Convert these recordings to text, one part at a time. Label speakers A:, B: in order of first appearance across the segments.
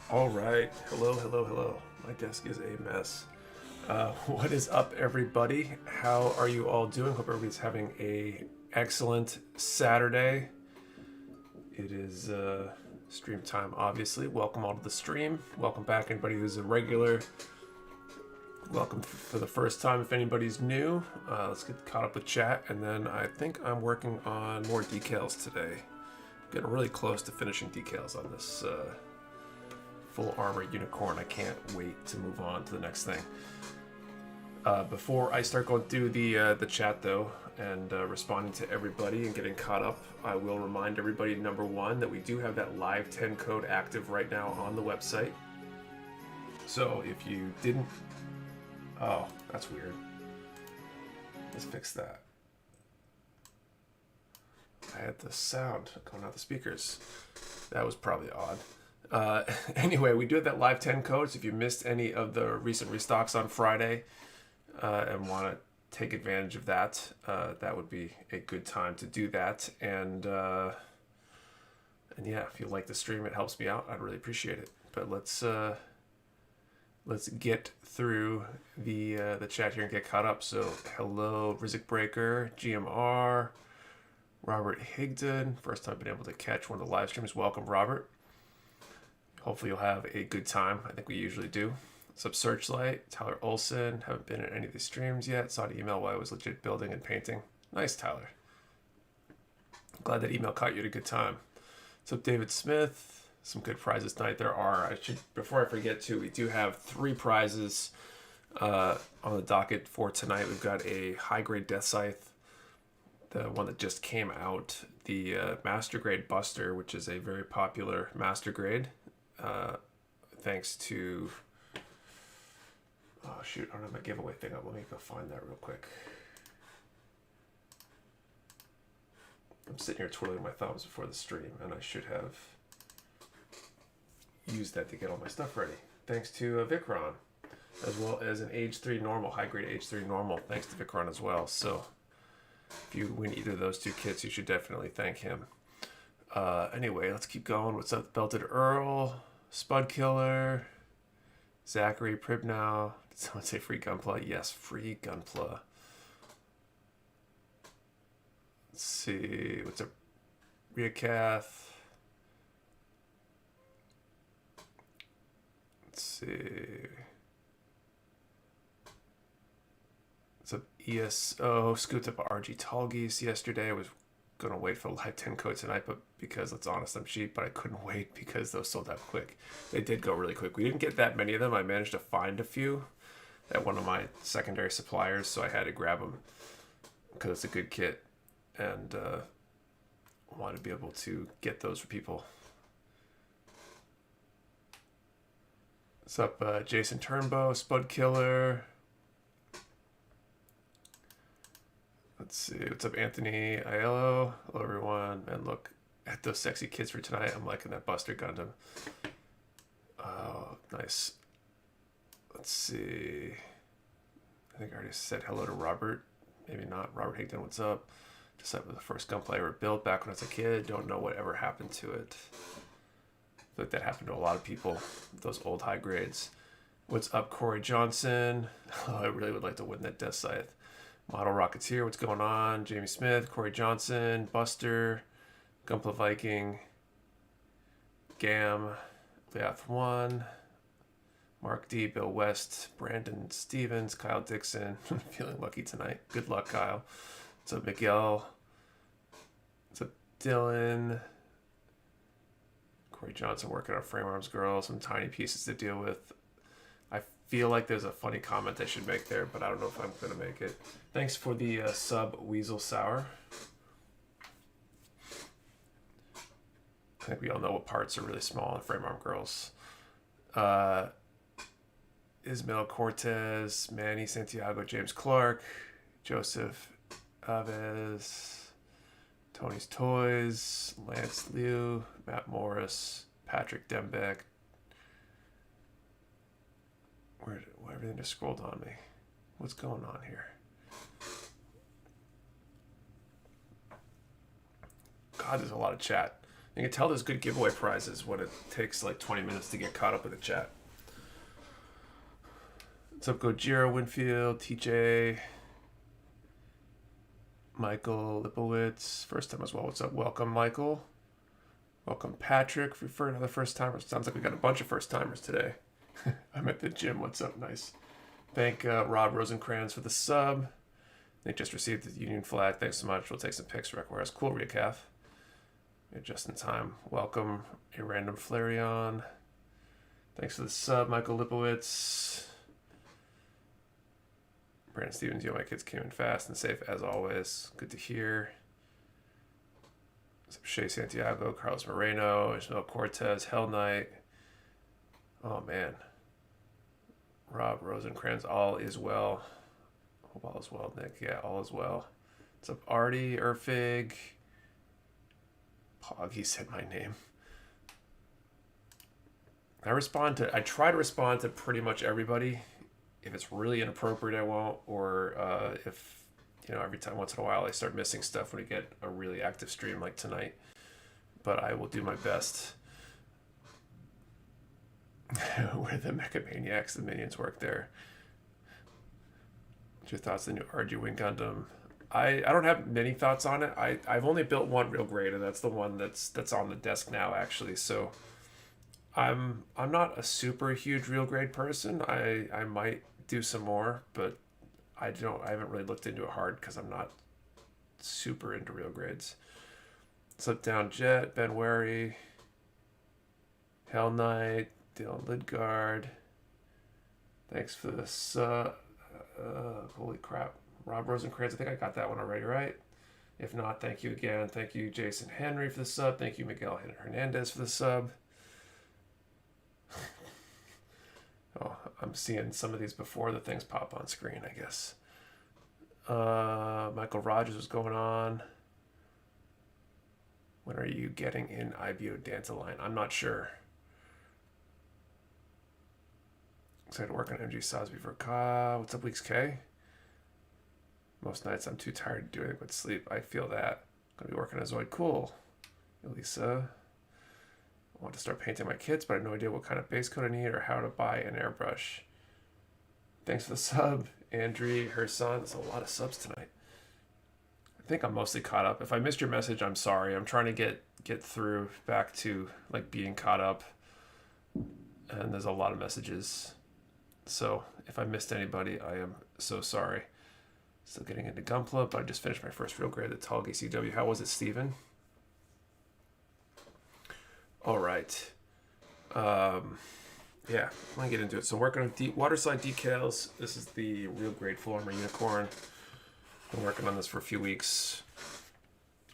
A: All right. Hello, hello, hello. My desk is a mess. What is up, everybody? How are you all doing? Hope everybody's having a excellent Saturday. It is stream time, obviously. Welcome all to the stream. Welcome back, anybody who's a regular. Welcome for the first time if anybody's new. Let's get caught up with chat, and then I think I'm working on more decals today. Getting really close to finishing decals on this full armor unicorn. I can't wait to move on to the next thing. Before I start going through the chat though and responding to everybody and getting caught up, I will remind everybody, number one, that we do have that live 10 code active right now on the website. So if you didn't, oh, that's weird. Let's fix that. I had the sound going out the speakers. That was probably odd. Anyway, we do have that live 10 code, so if you missed any of the recent restocks on Friday and want to take advantage of that, that would be a good time to do that. And yeah, if you like the stream, it helps me out. I'd really appreciate it. But let's get through the chat here and get caught up. So hello, Rizik Breaker, GMR, Robert Higdon. First time been able to catch one of the live streams. Welcome, Robert. Hopefully you'll have a good time. I think we usually do. What's up, Searchlight? Tyler Olson. Haven't been in any of these streams yet. Saw the email while I was legit building and painting. Nice, Tyler. Glad that email caught you at a good time. What's up, David Smith? Some good prizes tonight. There are. Before I forget to, we do have 3 prizes on the docket for tonight. We've got a high-grade Death Scythe, the one that just came out, the Master Grade Buster, which is a very popular Master Grade. Thanks to, oh shoot, I don't have my giveaway thing up. Let me go find that real quick. I'm sitting here twiddling my thumbs before the stream, and I should have used that to get all my stuff ready. Thanks to Vikron, as well as an age 3 normal, high grade age 3 normal. Thanks to Vikron as well. So if you win either of those 2 kits, you should definitely thank him. Anyway, let's keep going. What's up, Belted Earl, Spud Killer, Zachary Pribnow? Did someone say free Gunpla? Yes, free Gunpla. Let's see. What's up, Riakath? Let's see. What's up, ESO? Scooped up RG Talgis yesterday. I was gonna wait for the live 10 code tonight, but because, let's honest, I'm cheap, but I couldn't wait because those sold out quick. They did go really quick. We didn't get that many of them. I managed to find a few at one of my secondary suppliers, so I had to grab them because it's a good kit, and wanted to be able to get those for people. What's up, Jason Turnbow, Spud Killer? Let's see. What's up, Anthony Aiello? Hello, everyone. And look at those sexy kids for tonight. I'm liking that Buster Gundam. Oh, nice. Let's see. I think I already said hello to Robert. Maybe not. Robert Higdon, what's up? Just like the first Gunpla I ever built back when I was a kid. Don't know what ever happened to it. I feel like that happened to a lot of people, those old high grades. What's up, Corey Johnson? Oh, I really would like to win that Death Scythe. Model Rocketeer, what's going on? Jamie Smith, Corey Johnson, Buster, Gunpla Viking, Gam, Leoth 1, Mark D, Bill West, Brandon Stevens, Kyle Dixon. Feeling lucky tonight. Good luck, Kyle. What's up, Miguel? What's up, Dylan? Corey Johnson working on Frame Arms Girl. Some tiny pieces to deal with. I feel like there's a funny comment I should make there, but I don't know if I'm going to make it. Thanks for the sub, Weasel Sour. I think we all know what parts are really small in Frame Arm Girls. Ismael Cortez, Manny Santiago, James Clark, Joseph Aves, Tony's Toys, Lance Liu, Matt Morris, Patrick Dembeck. Where everything just scrolled on me. What's going on here? God, there's a lot of chat. You can tell there's good giveaway prizes when it takes like 20 minutes to get caught up with the chat. What's up, Gojira, Winfield, TJ, Michael Lipowitz, first time as well. What's up? Welcome, Michael. Welcome, Patrick, for another first timer. Sounds like we got a bunch of first timers today. I'm at the gym. What's up? Nice. Thank Rob Rosencrans for the sub. They just received the Union flag. Thanks so much. We'll take some pics. Whereas cool, Recaf. Just in time. Welcome, a random Flareon. Thanks for the sub, Michael Lipowitz. Brandon Stevens, yo, my kids came in fast and safe as always. Good to hear. Shea Santiago, Carlos Moreno, Ismael Cortez, Hell Knight. Oh man. Rob Rosencrans, all is well. Hope all is well, Nick. Yeah, all is well. What's up, Artie, Erfig? Poggy said my name. I try to respond to pretty much everybody. If it's really inappropriate, I won't. Or if, every time once in a while I start missing stuff when we get a really active stream like tonight. But I will do my best. Where the Mecha Maniacs, the minions work there. What's your thoughts on the new Arduino Gundam? I don't have many thoughts on it. I've only built one real grade, and that's the one that's on the desk now, actually. So I'm not a super huge real grade person. I might do some more, but I haven't really looked into it hard because I'm not super into real grades. Slip Down Jet, Ben Wary, Hell Knight, Dylan Lidgard. Thanks for this. Holy crap. Rob Rosencrantz, I think I got that one already, right? If not, thank you again. Thank you, Jason Henry, for the sub. Thank you, Miguel Hernandez, for the sub. Oh, I'm seeing some of these before the things pop on screen, I guess. Michael Rogers, what's going on? When are you getting in IBO Dantaline? I'm not sure. Excited to work on MG Sosby for Ka. What's up, Weeks K? Most nights I'm too tired to do anything but sleep. I feel that. Gonna be working on Zoid. Cool. Elisa. I want to start painting my kits, but I have no idea what kind of base coat I need or how to buy an airbrush. Thanks for the sub, Andrea, her son. There's a lot of subs tonight. I think I'm mostly caught up. If I missed your message, I'm sorry. I'm trying to get through back to like being caught up, and there's a lot of messages. So if I missed anybody, I am so sorry. Still getting into Gunpla, but I just finished my first real grade at Tall CW. How was it, Steven? All right. Yeah, I'm going to get into it. So working on water slide decals. This is the real grade Full Armor Unicorn. Been working on this for a few weeks.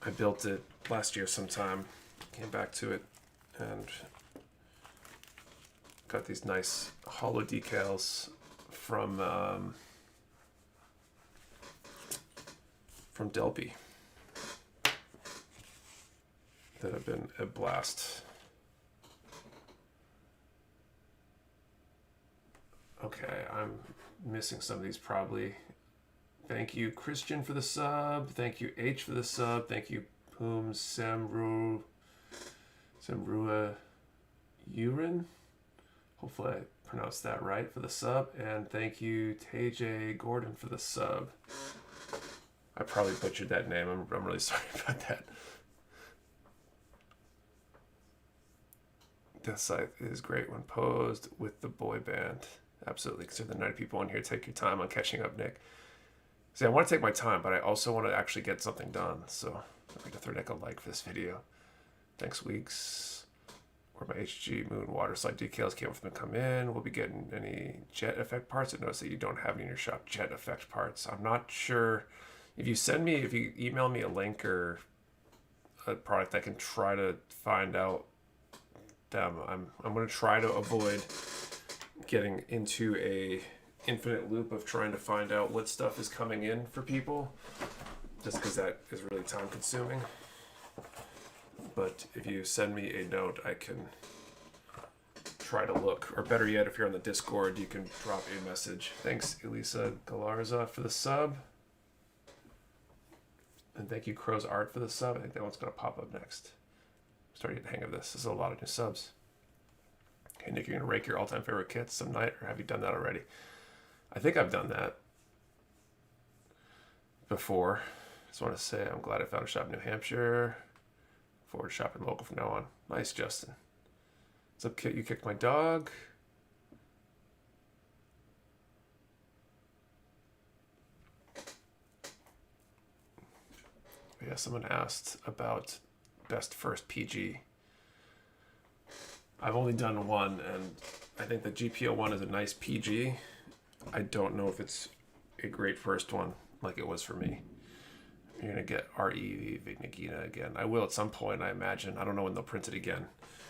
A: I built it last year sometime. Came back to it and got these nice hollow decals from Delphi that have been a blast. Okay, I'm missing some of these probably. Thank you, Christian, for the sub. Thank you, H, for the sub. Thank you, Poom Semrua Urin. Hopefully I pronounced that right, for the sub. And thank you, TJ Gordon, for the sub. I probably butchered that name. I'm really sorry about that. Death Scythe is great when posed with the boy band. Absolutely. Consider the 90 people on here. Take your time on catching up, Nick. See, I want to take my time, but I also want to actually get something done. So I'm going to throw Nick a like for this video. Thanks, Weeks. Where my HG Moon water slide decals can't wait for them to come in. We'll be getting any jet effect parts. I notice that you don't have any in your shop, jet effect parts. I'm not sure. If you email me a link or a product, I can try to find out them. I'm going to try to avoid getting into a infinite loop of trying to find out what stuff is coming in for people, just because that is really time consuming. But if you send me a note, I can try to look, or better yet, if you're on the Discord, you can drop a message. Thanks, Elisa Galarza, for the sub. And thank you, Crow's Art, for the sub. I think that one's going to pop up next. Starting to get the hang of this. This is a lot of new subs. Okay, Nick, you're going to rake your all-time favorite kits some night, or have you done that already? I think I've done that before. Just want to say I'm glad I found a shop in New Hampshire. Forward to shopping local from now on. Nice, Justin. What's up, Kit? You kicked my dog. Yeah, someone asked about best first PG. I've only done one, and I think the GPO one is a nice PG. I don't know if it's a great first one like it was for me. You're going to get RE Nagina again. I will at some point, I imagine. I don't know when they'll print it again.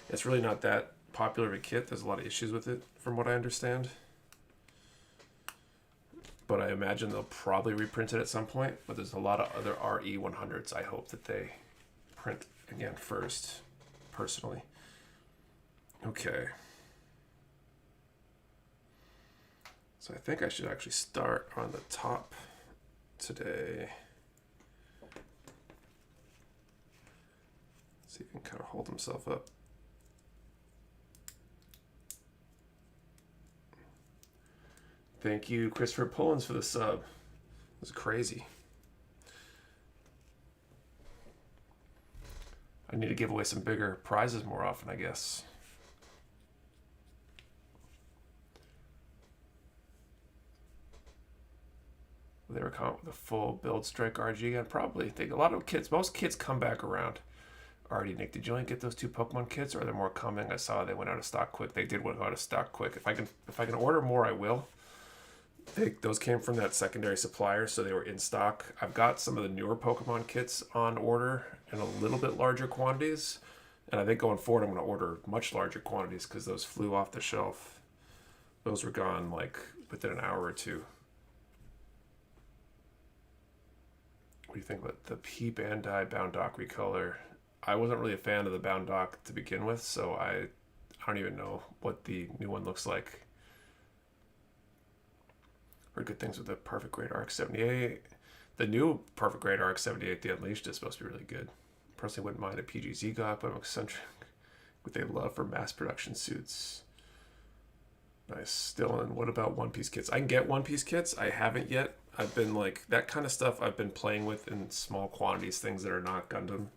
A: It's really not that popular of a kit. There's a lot of issues with it, from what I understand. But I imagine they'll probably reprint it at some point. But there's a lot of other RE100s I hope that they print again first, personally. Okay. So I think I should actually start on the top today. See if he can kind of hold himself up. Thank you, Christopher Pullins, for the sub. It was crazy. I need to give away some bigger prizes more often, I guess. Will they come with a full build strike RG again? Probably. Think a lot of kids, most kids come back around. Already, Nick, did you only get those 2 Pokemon kits, or are there more coming? I saw they went out of stock quick. They did went out of stock quick. If I can order more, I will. Those came from that secondary supplier, so they were in stock. I've got some of the newer Pokemon kits on order in a little bit larger quantities, and I think going forward I'm going to order much larger quantities because those flew off the shelf. Those were gone like within an hour or two. What do you think about the P Bandai Bound Dock recolor? I wasn't really a fan of the Bound Dock to begin with, so I don't even know what the new one looks like. Heard good things with the Perfect Grade RX-78. The new Perfect Grade RX-78, the Unleashed, is supposed to be really good. Personally wouldn't mind a PG GOG, but I'm eccentric with a love for mass production suits. Nice. Dylan, what about One Piece kits? I can get One Piece kits. I haven't yet. I've been like, that kind of stuff I've been playing with in small quantities, things that are not Gundam.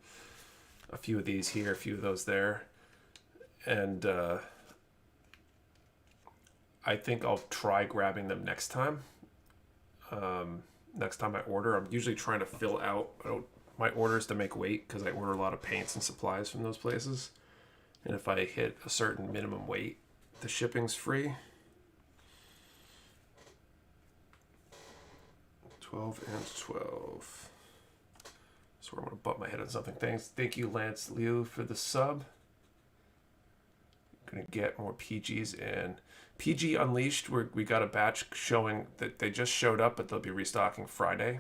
A: A few of these here, a few of those there. And I think I'll try grabbing them next time. Next time I order, I'm usually trying to fill out my orders to make weight because I order a lot of paints and supplies from those places. And if I hit a certain minimum weight, the shipping's free. 12 and 12. So I'm going to butt my head on something. Thank you, Lance Liu, for the sub. Going to get more PGs in. PG Unleashed, we got a batch showing that they just showed up, but they'll be restocking Friday.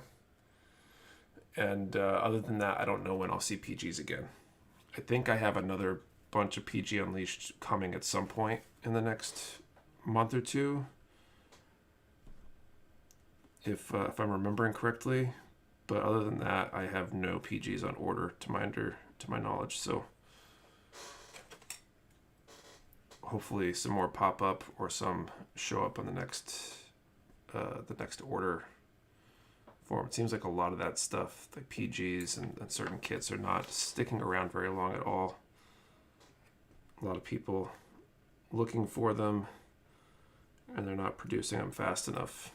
A: And other than that, I don't know when I'll see PGs again. I think I have another bunch of PG Unleashed coming at some point in the next month or two. If I'm remembering correctly. But other than that, I have no PGs on order to my knowledge. So hopefully some more pop up or some show up on the next order form. It seems like a lot of that stuff, like PGs and certain kits, are not sticking around very long at all. A lot of people looking for them, and they're not producing them fast enough.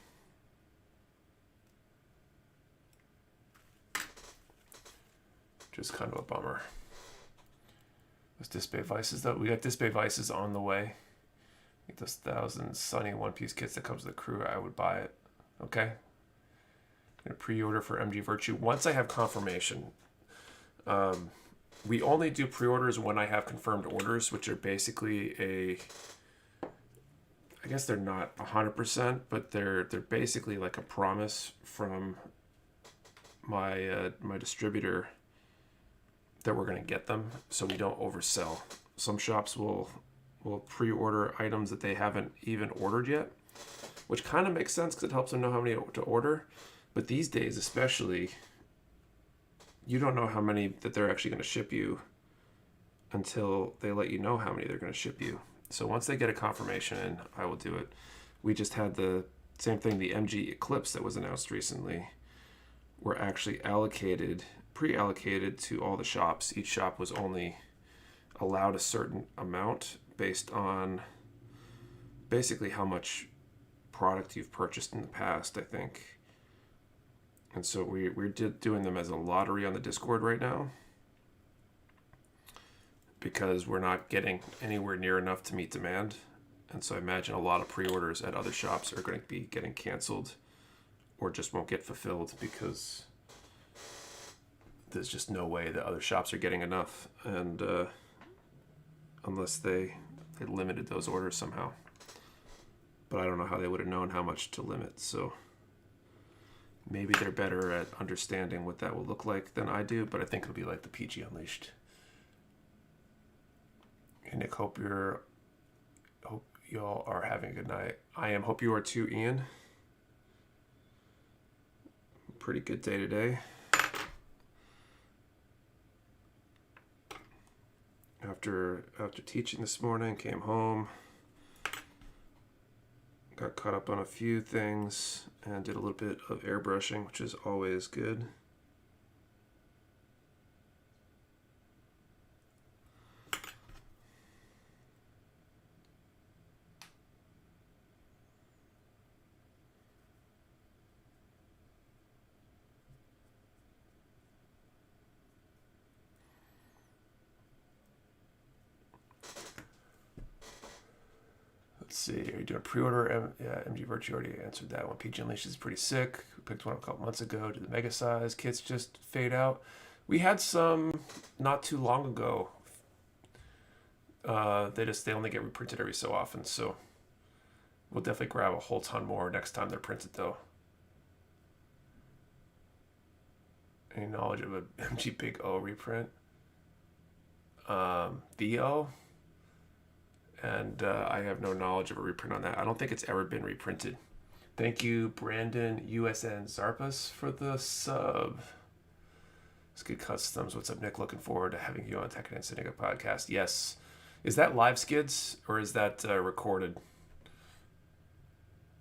A: Just kind of a bummer. Those Display Vices, though, we got Display Vices on the way. Get those 1,000 Sunny One Piece kits that comes with the crew. I would buy it. Okay. I'm gonna pre-order for MG Virtue once I have confirmation. We only do pre-orders when I have confirmed orders, which are basically I guess they're not 100%, but they're basically like a promise from my distributor that we're going to get them, so we don't oversell. Some shops will pre-order items that they haven't even ordered yet, which kind of makes sense because it helps them know how many to order. But these days especially, you don't know how many that they're actually going to ship you until they let you know how many they're going to ship you. So once they get a confirmation in, I will do it. We just had the same thing, the MG Eclipse that was announced recently, were actually pre-allocated to all the shops. Each shop was only allowed a certain amount based on basically how much product you've purchased in the past, I think. And so we're doing them as a lottery on the Discord right now, because we're not getting anywhere near enough to meet demand. And so I imagine a lot of pre-orders at other shops are going to be getting canceled or just won't get fulfilled because there's just no way that other shops are getting enough, and unless they limited those orders somehow. But I don't know how they would have known how much to limit, so maybe they're better at understanding what that will look like than I do, but I think it'll be like the PG Unleashed. Hey Nick, hope y'all are having a good night. I am. Hope you are too, Ian. Pretty good day today. After teaching this morning, came home, got caught up on a few things, and did a little bit of airbrushing, which is always good. Let's see, are you doing pre-order? Yeah, MG Virtue already answered that one. PG Unleashed is pretty sick. We picked one a couple months ago. Did the mega size kits just fade out? We had some not too long ago. They only get reprinted every so often, so we'll definitely grab a whole ton more next time they're printed, though. Any knowledge of a MG Big O reprint? VO? And I have no knowledge of a reprint on that. I don't think it's ever been reprinted. Thank you, Brandon USN Zarpus, for the sub. It's good customs. What's up, Nick? Looking forward to having you on Tech and Syndicate podcast. Yes. Is that live skids or is that recorded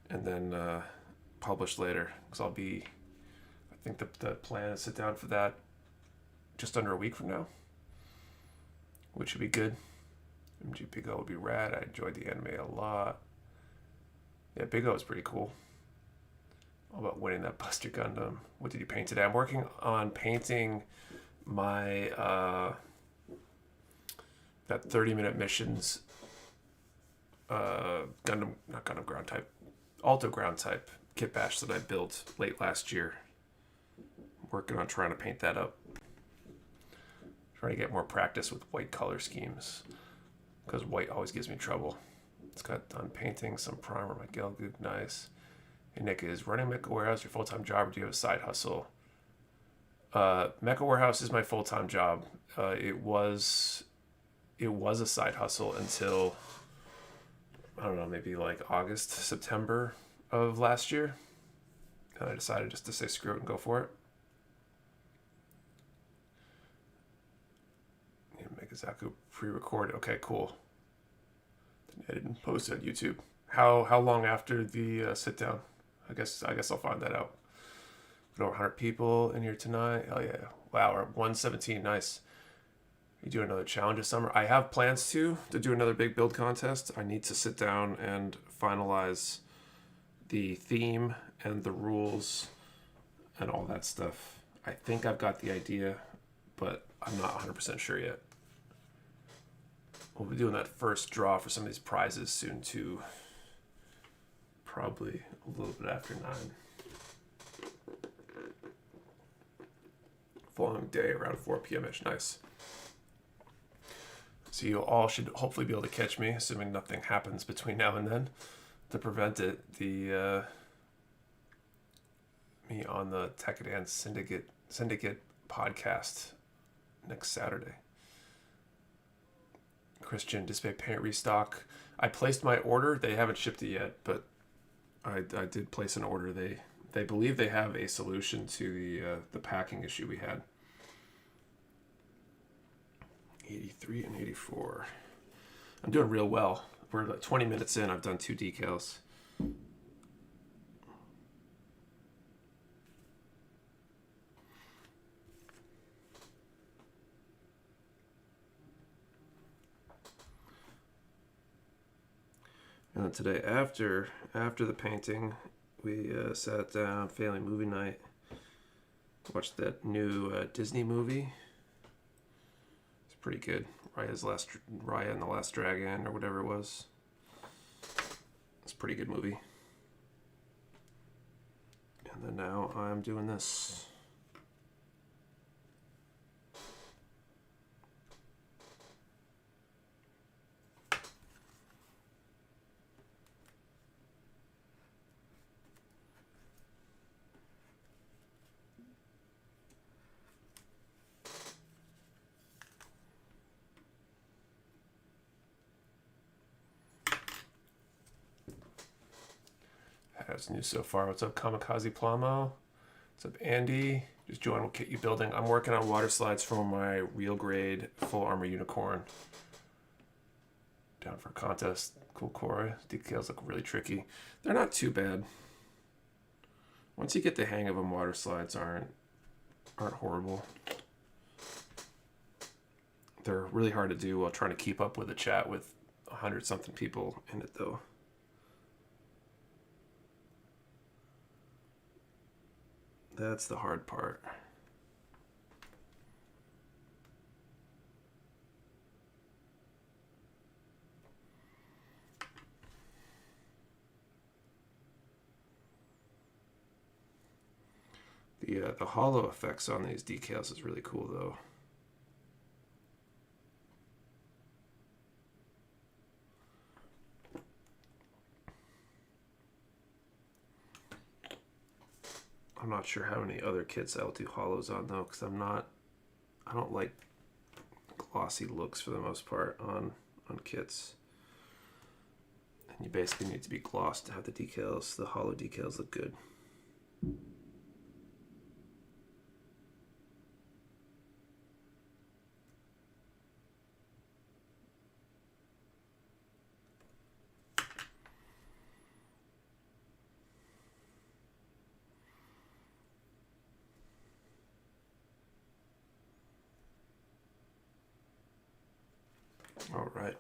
A: and then published later? Because I think the plan is to sit down for that just under a week from now, which would be good. MG Big O would be rad. I enjoyed the anime a lot. Yeah, Big O is pretty cool. All about winning that Buster Gundam. What did you paint today? I'm working on painting my that 30-minute missions Gundam, not Gundam ground type, Alto ground type kit bash that I built late last year. I'm working on trying to paint that up. Trying to get more practice with white color schemes, because white always gives me trouble. It's got done painting some primer. My Gelgoog, nice. Hey Nick, is running Mecha Warehouse your full-time job, or do you have a side hustle? Mecha Warehouse is my full-time job. It was a side hustle until, I don't know, maybe like August, September of last year. And I decided just to say screw it and go for it. Yeah, Megazaku pre-recorded. Okay, cool. Then edit and post it on YouTube. How long after the sit down? I guess I'll find that out. Over 100 people in here tonight. Oh yeah! Wow, we're at 117. Nice. You do another challenge this summer. I have plans to do another big build contest. I need to sit down and finalize the theme and the rules and all that stuff. I think I've got the idea, but I'm not 100% sure yet. We'll be doing that first draw for some of these prizes soon too. Probably a little bit after 9. Following day around 4 p.m.ish. Nice. So you all should hopefully be able to catch me, assuming nothing happens between now and then to prevent it. Me on the Tech and Syndicate podcast next Saturday. Christian, display paint restock. I placed my order. They haven't shipped it yet, but I did place an order. They believe they have a solution to the packing issue we had. 83 and 84. I'm doing real well. We're like 20 minutes in. I've done 2 decals. And then today, after the painting, we sat down, family movie night, watched that new Disney movie. It's pretty good. Raya and the Last Dragon, or whatever it was. It's a pretty good movie. And then now I'm doing this. That's new so far. What's up, Kamikaze Plamo? What's up, Andy? Just join what kit you building. I'm working on water slides for my real grade full armor unicorn. Down for a contest. Cool Corey. Decals look really tricky. They're not too bad. Once you get the hang of them, water slides aren't horrible. They're really hard to do while trying to keep up with the chat with 100-something people in it, though. That's the hard part. The hollow effects on these decals is really cool, though. I'm not sure how many other kits I'll do hollows on, though, because I don't like glossy looks for the most part on kits. And you basically need to be glossed to have the decals, the hollow decals look good. All right.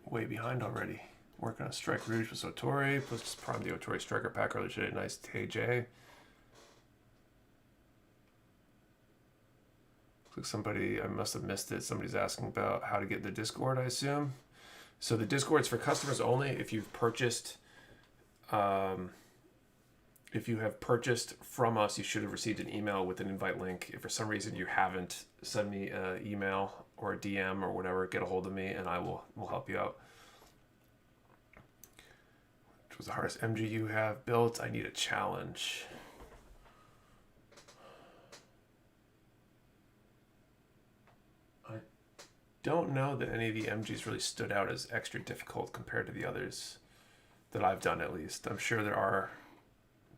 A: Way behind already. Working on Strike Rouge with Otori. Plus just primed the Otori Striker pack earlier today. Nice TJ. Looks like somebody, I must have missed it. Somebody's asking about how to get the Discord, I assume. So the Discord's for customers only. If you've purchased, if you have purchased from us, you should have received an email with an invite link. If for some reason you haven't, send me an email or a DM or whatever, get a hold of me and we'll help you out. Which was the hardest MG you have built? I need a challenge. I don't know that any of the MGs really stood out as extra difficult compared to the others that I've done, at least. I'm sure there are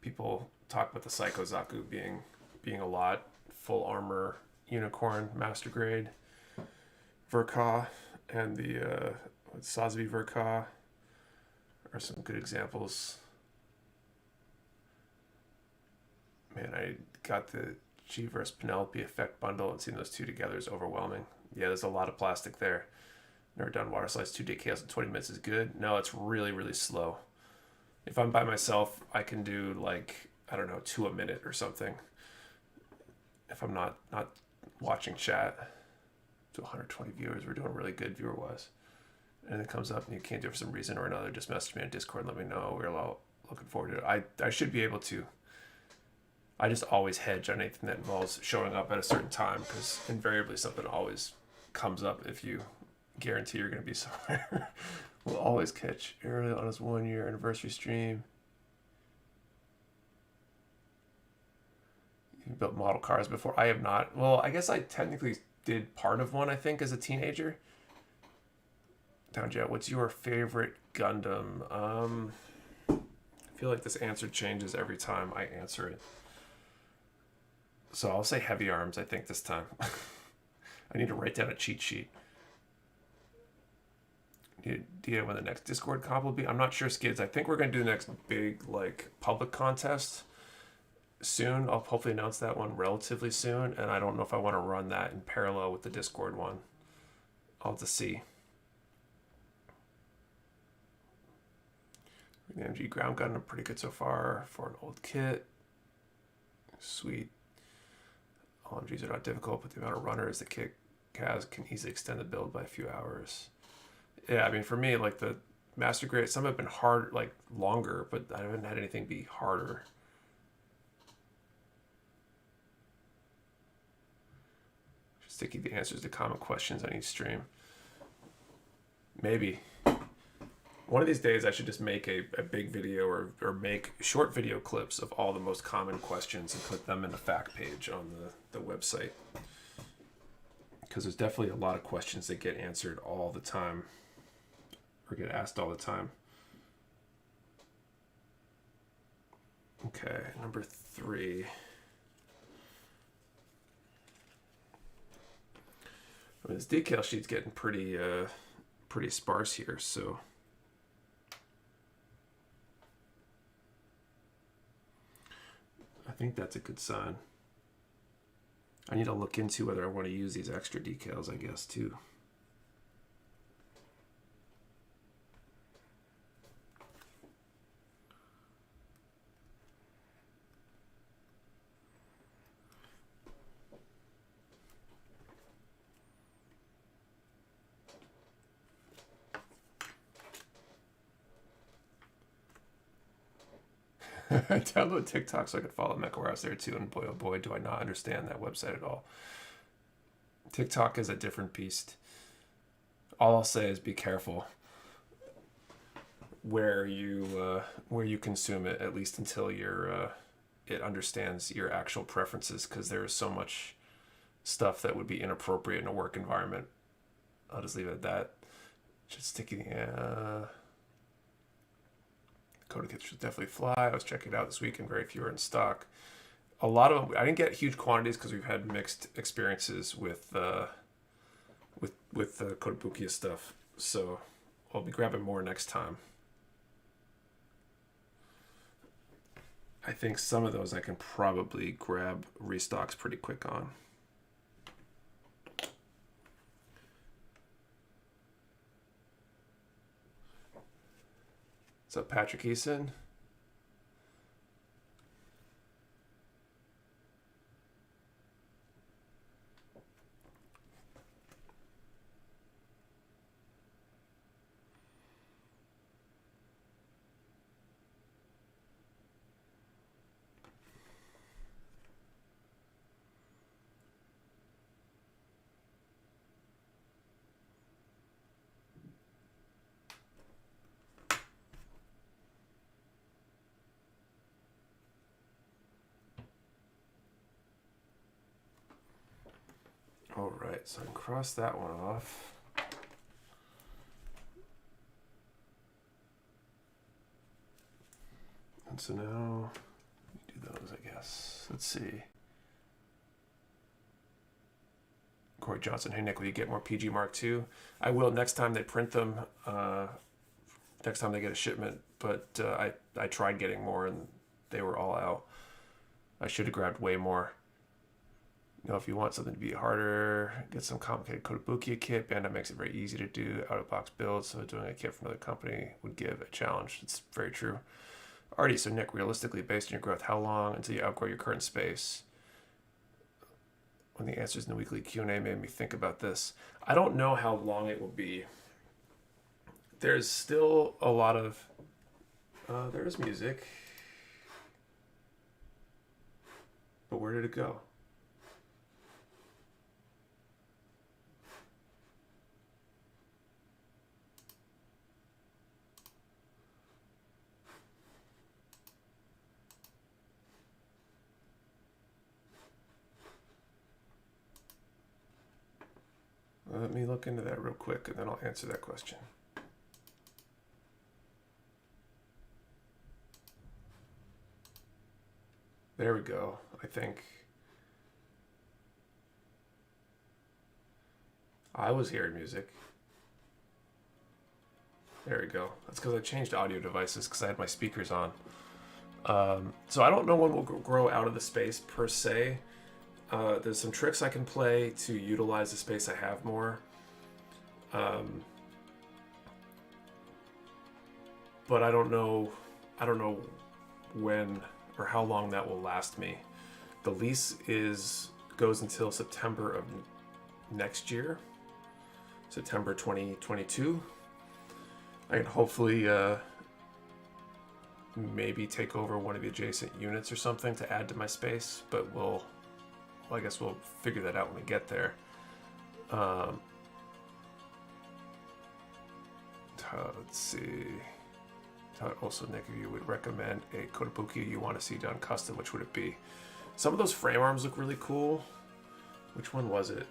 A: people talk about the Psycho Zaku being a lot. Full armor unicorn master grade Verka and the Sazabi Verka are some good examples. Man, I got the G vs Penelope effect bundle and seeing those two together is overwhelming. Yeah, there's a lot of plastic there. Never done water slides 2 decals in 20 minutes is good. No, it's really, really slow. If I'm by myself, I can do like, I don't know, 2 a minute or something. If I'm not watching chat. To 120 viewers, we're doing really good viewer-wise. And it comes up and you can't do it for some reason or another, just message me on Discord and let me know. We're all looking forward to it. I should be able to. I just always hedge on anything that involves showing up at a certain time because invariably something always comes up if you guarantee you're going to be somewhere. We'll always catch Ariel on his 1-year anniversary stream. You built model cars before? I have not. Well, I guess I technically did part of one, I think, as a teenager. Downjet, what's your favorite Gundam? I feel like this answer changes every time I answer it. So I'll say heavy arms, I think, this time. I need to write down a cheat sheet. Do you know when the next Discord comp will be? I'm not sure, Skids. I think we're going to do the next big, like, public contest soon. I'll hopefully announce that one relatively soon, and I don't know if I want to run that in parallel with the Discord one. I'll have to see. The MG ground gun are pretty good so far for an old kit. Sweet. LMGs are not difficult, but the amount of runners the kit has can easily extend the build by a few hours. Yeah, I mean, for me, like the master grade, some have been hard, like longer, but I haven't had anything be harder. Just to keep the answers to common questions on each stream. Maybe. One of these days I should just make a big video or make short video clips of all the most common questions and put them in the fact page on the website. Because there's definitely a lot of questions that get answered all the time or get asked all the time. Okay, number 3. I mean, this decal sheet's getting pretty sparse here, so I think that's a good sign. I need to look into whether I want to use these extra decals, I guess, too. I download TikTok so I could follow Mecha where I was there too, and boy oh boy do I not understand that website at all. TikTok is a different beast. All I'll say is be careful where you consume it, at least until it understands your actual preferences, because there is so much stuff that would be inappropriate in a work environment. I'll just leave it at that. Just sticking Coda kits should definitely fly. I was checking it out this week and very few are in stock. A lot of them, I didn't get huge quantities because we've had mixed experiences with the Kotobukiya stuff. So I'll be grabbing more next time. I think some of those I can probably grab restocks pretty quick on. What's up, Patrick Eason? All right, so I can cross that one off. And so now do those, I guess. Let's see. Corey Johnson, hey Nick, will you get more PG Mark II? I will next time they print them, next time they get a shipment, but I tried getting more and they were all out. I should have grabbed way more. You know, if you want something to be harder, get some complicated Kotobukiya kit. Bandai makes it very easy to do out-of-box builds, so doing a kit from another company would give a challenge. It's very true. Alrighty, so Nick, realistically, based on your growth, how long until you outgrow your current space? When the answers in the weekly Q&A made me think about this. I don't know how long it will be. There's still a lot of... there's music. But where did it go? Let me look into that real quick, and then I'll answer that question. There we go, I think. I was hearing music. There we go. That's because I changed audio devices because I had my speakers on. So I don't know when we'll grow out of the space per se. There's some tricks I can play to utilize the space I have more. But I don't know when or how long that will last me. The lease goes until September of next year, September 2022. I can hopefully maybe take over one of the adjacent units or something to add to my space, but I guess we'll figure that out when we get there. Let's see. Also, Nick, if you would recommend a Kotobuki you want to see done custom, which would it be? Some of those frame arms look really cool. Which one was it?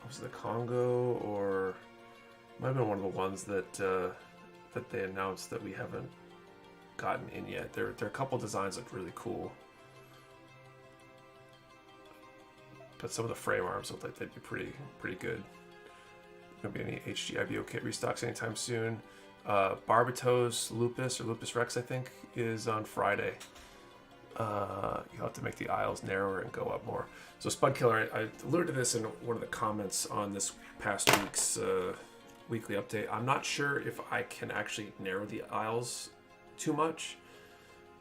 A: Was it the Congo, or might have been one of the ones that that they announced that we haven't gotten in yet. There are a couple designs that look really cool, but some of the frame arms look like they'd be pretty good. Gonna be any HGIBO kit restocks anytime soon. Barbatos Lupus, or Lupus Rex, I think, is on Friday. You'll have to make the aisles narrower and go up more. So Spud Killer, I alluded to this in one of the comments on this past week's weekly update. I'm not sure if I can actually narrow the aisles too much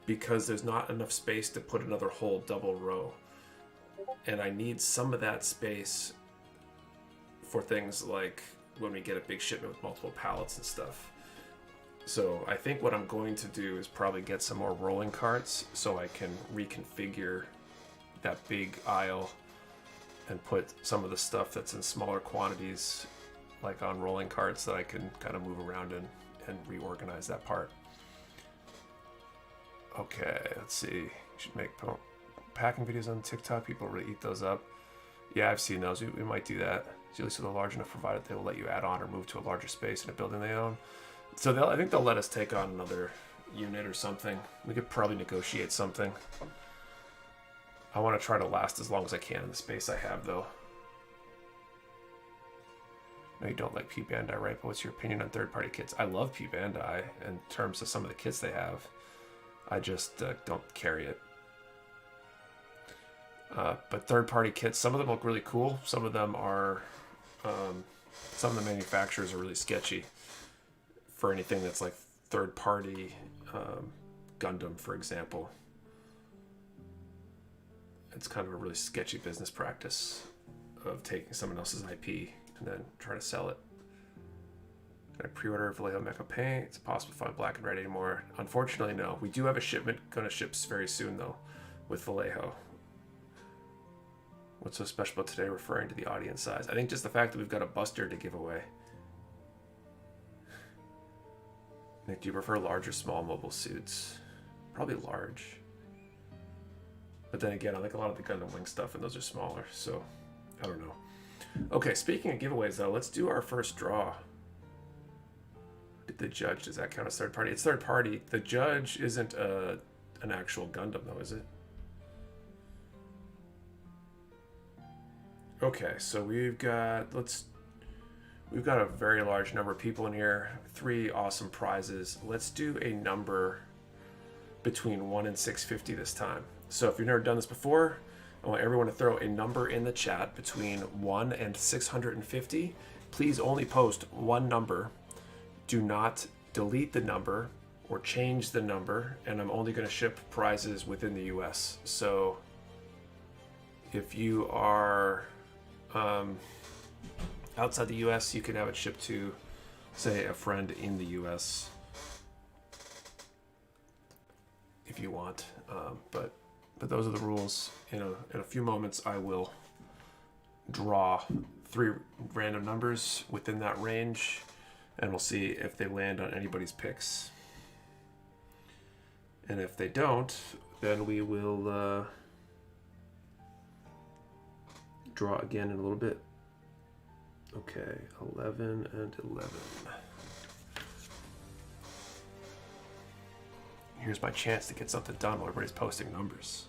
A: because there's not enough space to put another whole double row. And I need some of that space for things like when we get a big shipment with multiple pallets and stuff. So I think what I'm going to do is probably get some more rolling carts so I can reconfigure that big aisle and put some of the stuff that's in smaller quantities like on rolling carts that I can kind of move around and reorganize that part. Okay, let's see. You should make packing videos on TikTok. People really eat those up. Yeah, I've seen those. We might do that. Usually so they're large enough provided they will let you add on or move to a larger space in a building they own. So I think they'll let us take on another unit or something. We could probably negotiate something. I want to try to last as long as I can in the space I have, though. No, you don't like P Bandai, right? But what's your opinion on third-party kits? I love P Bandai in terms of some of the kits they have. I just don't carry it. But third-party kits, some of them look really cool. Some of them are... some of the manufacturers are really sketchy. For anything that's like third-party Gundam, for example. It's kind of a really sketchy business practice of taking someone else's IP and then trying to sell it. Can I pre-order Vallejo Mecha paint? It's impossible to find black and red anymore. Unfortunately, no. We do have a shipment going to ship very soon, though, with Vallejo. What's so special about today referring to the audience size? I think just the fact that we've got a Buster to give away. Nick, do you prefer large or small mobile suits? Probably large. But then again, I like a lot of the Gundam Wing stuff, and those are smaller, so I don't know. Okay, speaking of giveaways, though, let's do our first draw. The judge, does that count as third party? It's third party. The judge isn't an actual Gundam, though, is it? Okay, so we've got a very large number of people in here. 3 awesome prizes. Let's do a number between 1 and 650 this time. So if you've never done this before, I want everyone to throw a number in the chat between 1 and 650. Please only post one number. Do not delete the number or change the number, and I'm only going to ship prizes within the US. So if you are outside the US, you can have it shipped to, say, a friend in the US if you want. But those are the rules. In a few moments, I will draw 3 random numbers within that range, and we'll see if they land on anybody's picks. And if they don't, then we will draw again in a little bit. Okay, 11 and 11. Here's my chance to get something done while everybody's posting numbers.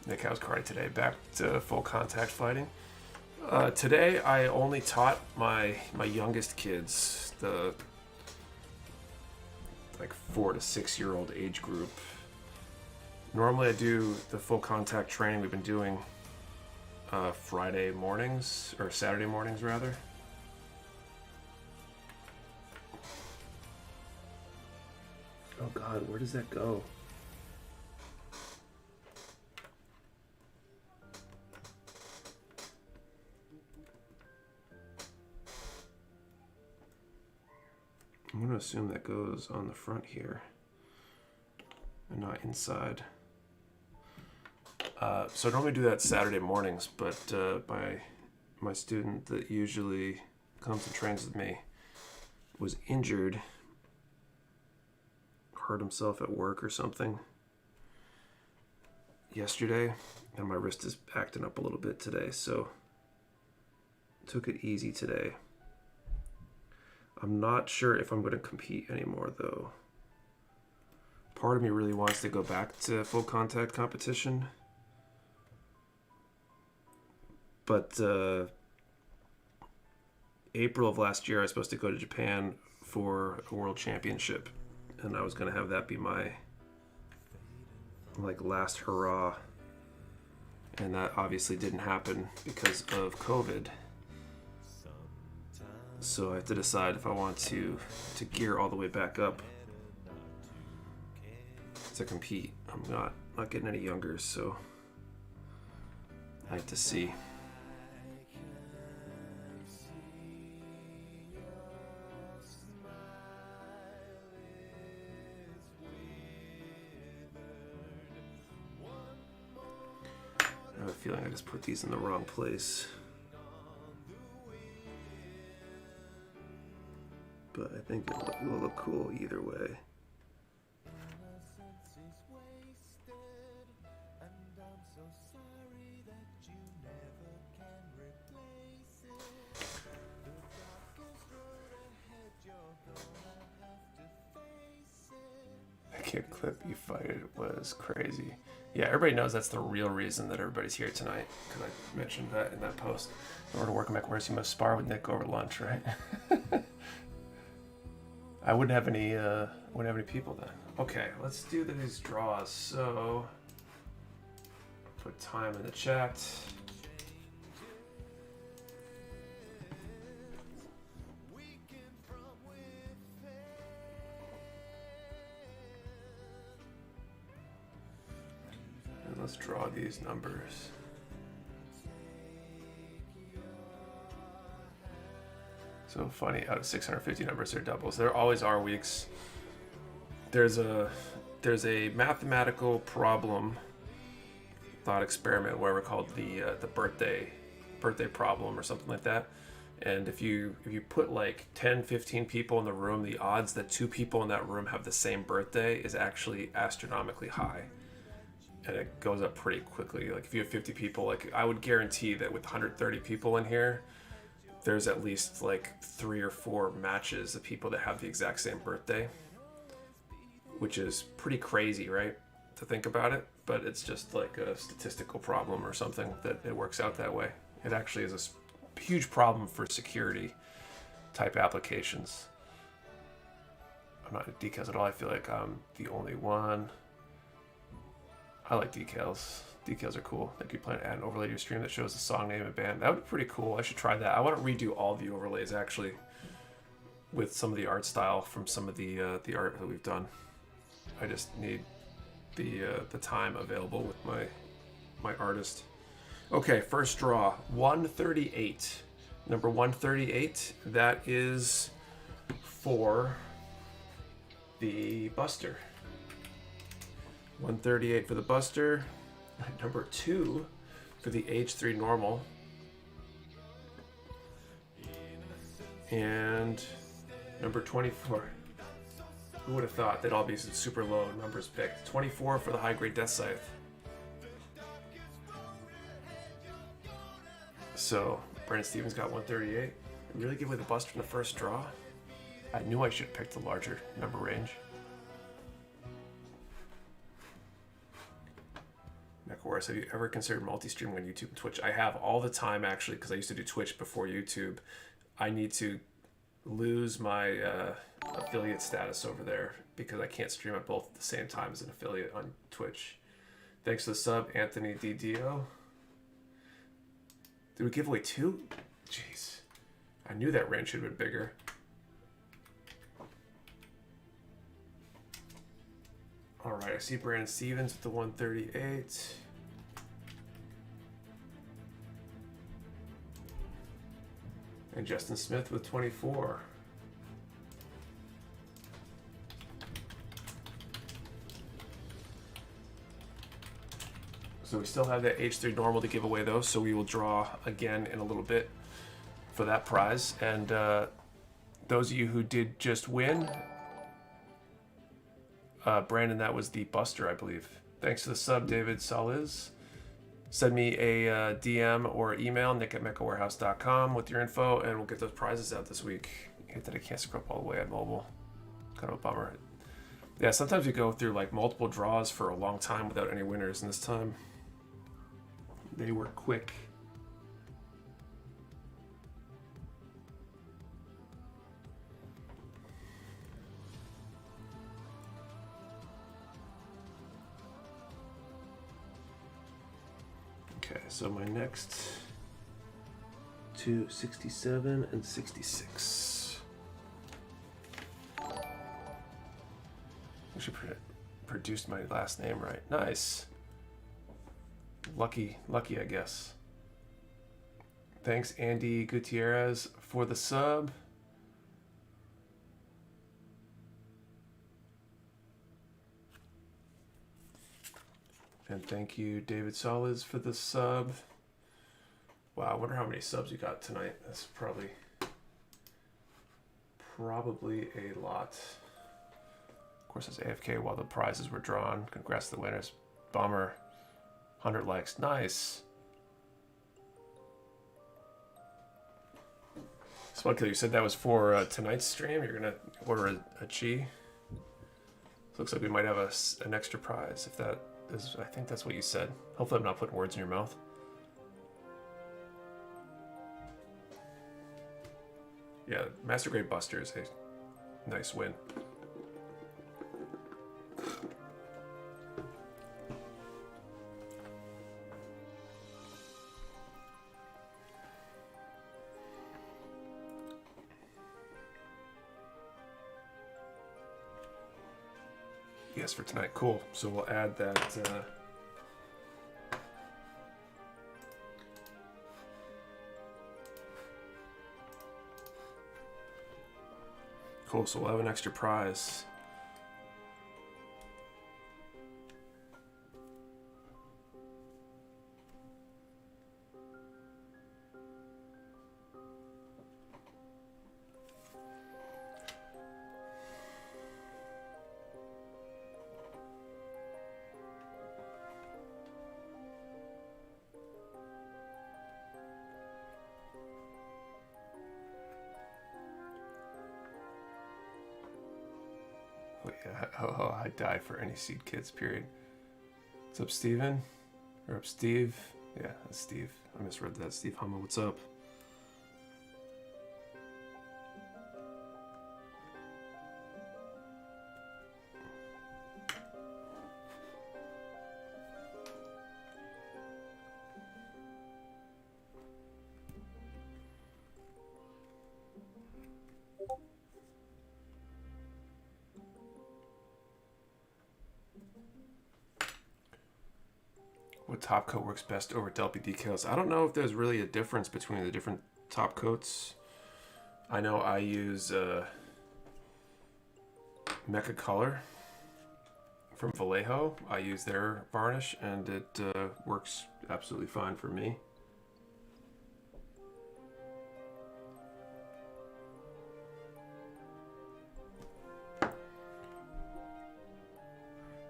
A: Nick, how's karate today? Back to full contact fighting. Today I only taught my youngest kids, the like 4 to 6 year old age group. Normally I do the full contact training we've been doing Friday mornings, or Saturday mornings rather. Oh God, where does that go? I'm going to assume that goes on the front here and not inside. So I normally do that Saturday mornings, but my student that usually comes and trains with me was injured, hurt himself at work or something yesterday, and my wrist is acting up a little bit today, so took it easy today. I'm not sure if I'm going to compete anymore, though. Part of me really wants to go back to full contact competition. But April of last year, I was supposed to go to Japan for a world championship. And I was going to have that be my last hurrah. And that obviously didn't happen because of COVID. So I have to decide if I want to gear all the way back up to compete. I'm not getting any younger, so I have to see. I have a feeling I just put these in the wrong place. But I think it will look cool either way. The kid clip you fighted was crazy. Yeah, everybody knows that's the real reason that everybody's here tonight, because I mentioned that in that post. In order to work on MechWarriors, you must spar with Nick over lunch, right? I wouldn't have any people then. Okay, let's do these draws. So put time in the chat. And let's draw these numbers. So funny, out of 650 numbers, they're doubles. There always are weeks. There's a mathematical problem, thought experiment, whatever, called the birthday problem or something like that. And if you put like 10, 15 people in the room, the odds that 2 people in that room have the same birthday is actually astronomically high. And it goes up pretty quickly. Like if you have 50 people, like I would guarantee that with 130 people in here, there's at least like 3 or 4 matches of people that have the exact same birthday, which is pretty crazy, right, to think about it. But it's just like a statistical problem or something that it works out that way. It actually is a huge problem for security type applications. I'm not into decals at all. I feel like I'm the only one. I like decals. Decals are cool. Like you plan to add an overlay to your stream that shows the song name and band. That would be pretty cool. I should try that. I want to redo all the overlays actually, with some of the art style from some of the art that we've done. I just need the time available with my artist. Okay, first draw, 138. Number 138. That is for the Buster. 138 for the Buster. Number 2 for the H3 normal. And number 24. Who would have thought they'd all be super low numbers picked? 24 for the high grade Death Scythe. So Brandon Stevens got 138. Really give away the Buster in the first draw? I knew I should have picked the larger number range. course. Have you ever considered multi-streaming on YouTube and Twitch? I have all the time, actually, because I used to do Twitch before YouTube. I need to lose my affiliate status over there because I can't stream at both at the same time as an affiliate on Twitch. Thanks for the sub, Anthony DDO. Did we give away 2? Jeez. I knew that range should have been bigger. Alright, I see Brandon Stevens with the 138. And Justin Smith with 24. So we still have that H3 normal to give away though, so we will draw again in a little bit for that prize. And those of you who did just win, Brandon, that was the Buster, I believe. Thanks to the sub, David Solis. Send me a DM or email, nick@mechawarehouse.com with your info, and we'll get those prizes out this week. I hate that I can't scroll up all the way on mobile. Kind of a bummer. Yeah, sometimes you go through like multiple draws for a long time without any winners, and this time they were quick. Okay, so my next 267 and 66. I should produce my last name right. Nice. Lucky, I guess. Thanks, Andy Gutierrez, for the sub. And thank you, David Solis, for the sub. Wow, I wonder how many subs you got tonight. That's probably a lot. Of course, it's AFK while the prizes were drawn. Congrats to the winners. Bummer. 100 likes. Nice. Spunkiller, you said that was for tonight's stream. You're going to order a Chi. Looks like we might have an extra prize if that is, I think that's what you said. Hopefully I'm not putting words in your mouth. Yeah, Master Grade Buster is a nice win. Yes, for tonight. Cool. So we'll add that. Cool. So we'll have an extra prize. Oh, I'd die for any Seed Kids, period. What's up, Steven? Or up, Steve? Yeah, that's Steve. I misread that. Steve Hummer, what's up? What top coat works best over Delphi decals? I don't know if there's really a difference between the different top coats. I know I use Mecha Color from Vallejo. I use their varnish and it works absolutely fine for me.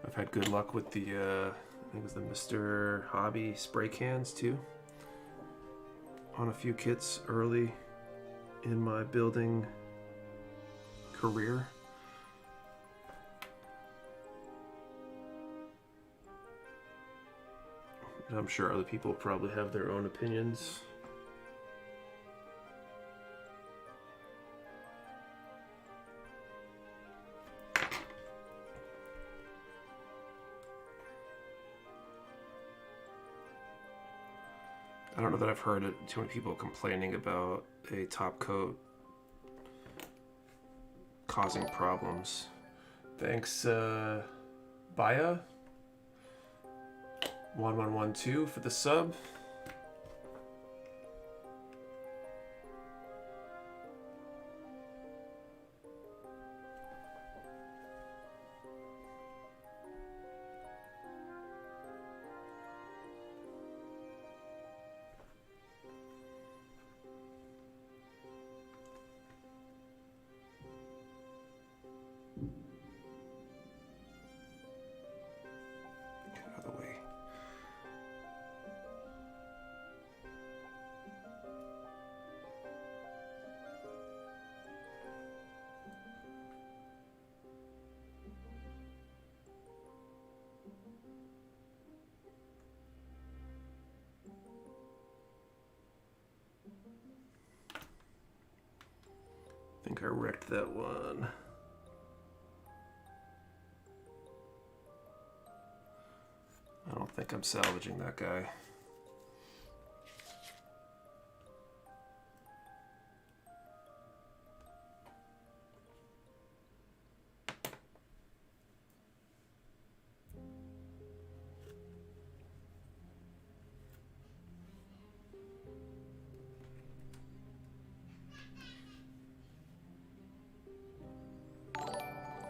A: I've had good luck with the I think it was the Mr. Hobby spray cans too. On a few kits early in my building career. I'm sure other people probably have their own opinions. I don't know that I've heard too many people complaining about a top coat causing problems. Thanks, Baya 1112 for the sub. I think I wrecked that one. I don't think I'm salvaging that guy.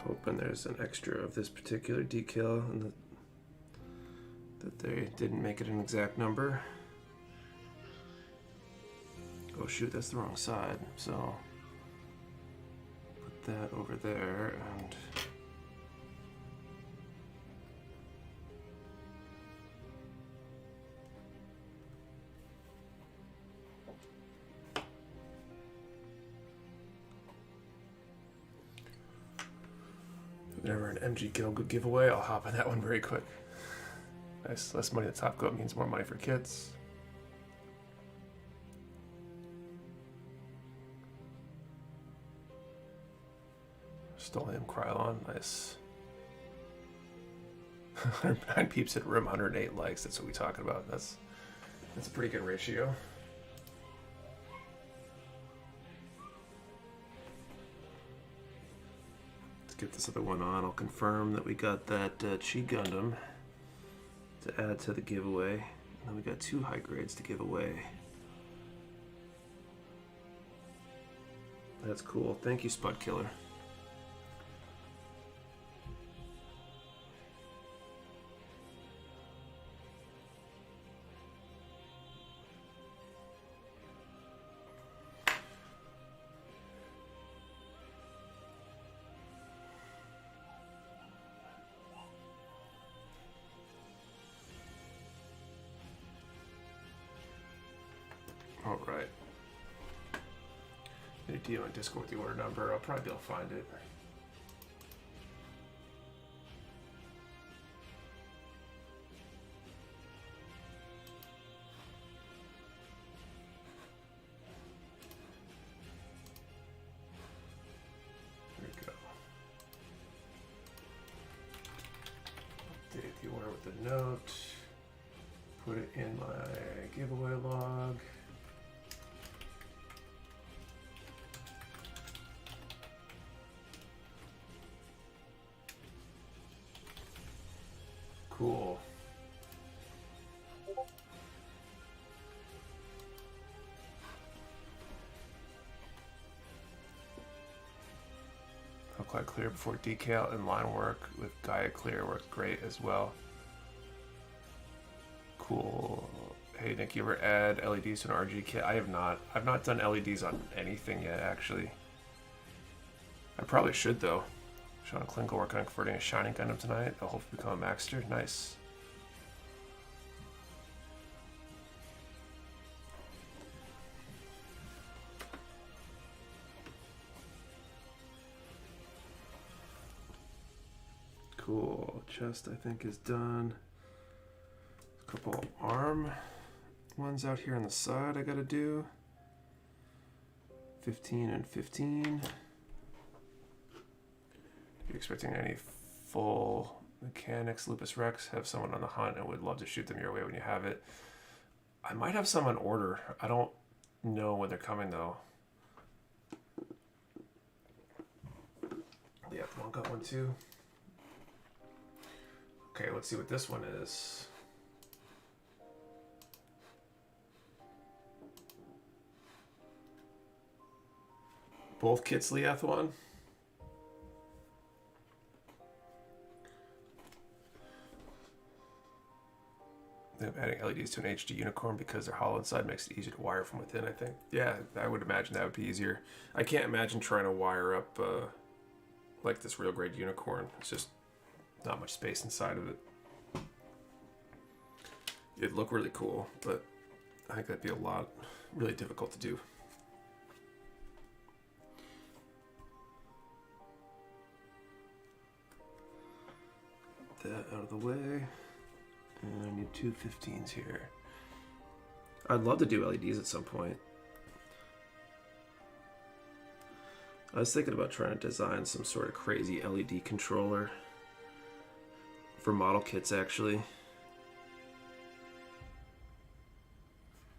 A: Hoping there's an extra of this particular decal and that they didn't make it an exact number. Oh shoot, that's the wrong side. So put that over there and whenever an MG Gill good giveaway, I'll hop on that one very quick. Nice, less money at the top coat means more money for kids. Stole him Krylon, nice. 109 peeps hit room, 108 likes, that's what we're talking about. That's a pretty good ratio. Get this other one on. I'll confirm that we got that Chi Gundam to add to the giveaway. And then we got 2 high grades to give away. That's cool. Thank you, Spud Killer. Alright. Need to deal on Discord with the order number. I'll probably be able to find it. There we go. Update the order with the note. Put it in my giveaway log. Cool. Not quite clear before decal and line work with Gaia Clear worked great as well. Cool. Hey Nick, you ever add LEDs to an RG kit? I have not. I've not done LEDs on anything yet, actually. I probably should though. Sean Klinkle working on converting a Shining Gundam tonight. I'll hopefully become a Maxter. Nice. Cool. Chest I think is done. Couple arm ones out here on the side I gotta do. 15 and 15. If you're expecting any full mechanics, Lupus Rex, have someone on the hunt and would love to shoot them your way when you have it. I might have some on order. I don't know when they're coming though. Yeah, one got one too. Okay, let's see what this one is. Both kits Leath one. They're adding LEDs to an HD unicorn because they're hollow inside makes it easier to wire from within, I think. Yeah, I would imagine that would be easier. I can't imagine trying to wire up like this real grade unicorn. It's just not much space inside of it. It'd look really cool, but I think that'd be really difficult to do. That out of the way. And I need two 15s here. I'd love to do LEDs at some point. I was thinking about trying to design some sort of crazy LED controller for model kits, actually.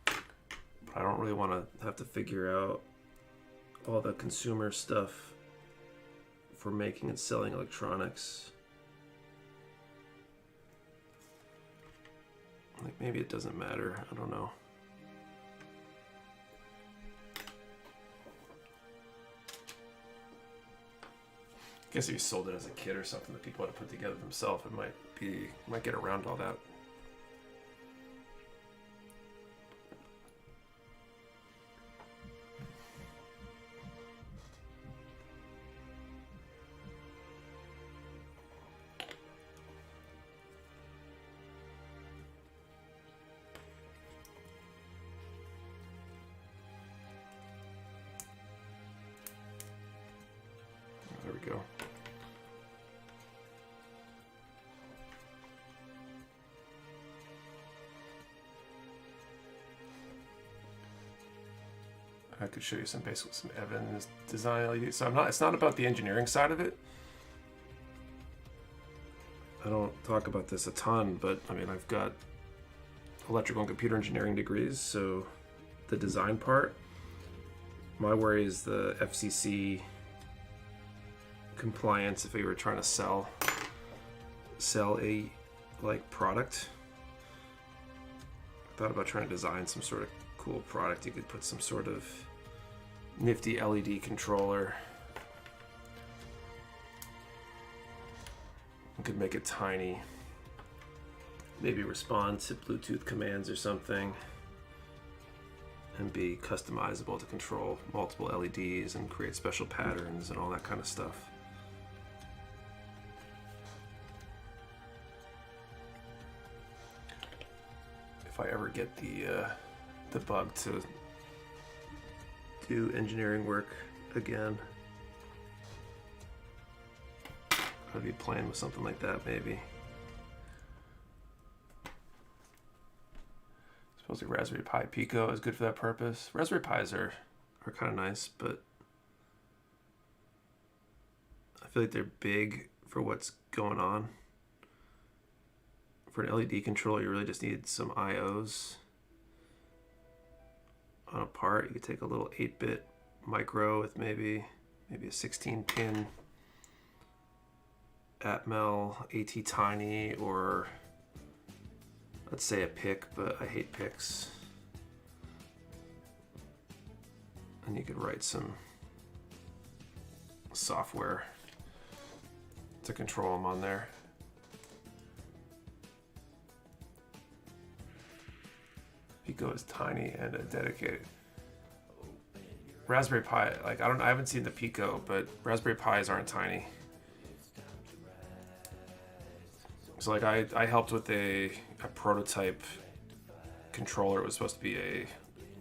A: But I don't really want to have to figure out all the consumer stuff for making and selling electronics. Like, maybe it doesn't matter. I don't know. I guess if you sold it as a kit or something that people had to put together themselves, it might get around all that. There we go. I could show you some Evans design LEDs. So it's not about the engineering side of it. I don't talk about this a ton, but I mean, I've got electrical and computer engineering degrees, so the design part, my worry is the FCC compliance if we were trying to sell a product. I thought about trying to design some sort of cool product. You could put some sort of nifty LED controller. You could make it tiny, maybe respond to Bluetooth commands or something, and be customizable to control multiple LEDs and create special patterns and all that kind of stuff. If I ever get the bug to do engineering work again, I'd be playing with something like that maybe. Supposedly Raspberry Pi Pico is good for that purpose. Raspberry Pis are kind of nice, but I feel like they're big for what's going on. For an LED controller, you really just need some IOs on a part. You could take a little 8-bit micro with maybe a 16-pin Atmel AT Tiny, or let's say a PIC, but I hate PICs. And you could write some software to control them on there. Pico is tiny and dedicated. Raspberry Pi, like I haven't seen the Pico, but Raspberry Pis aren't tiny. So like I helped with a prototype controller. It was supposed to be a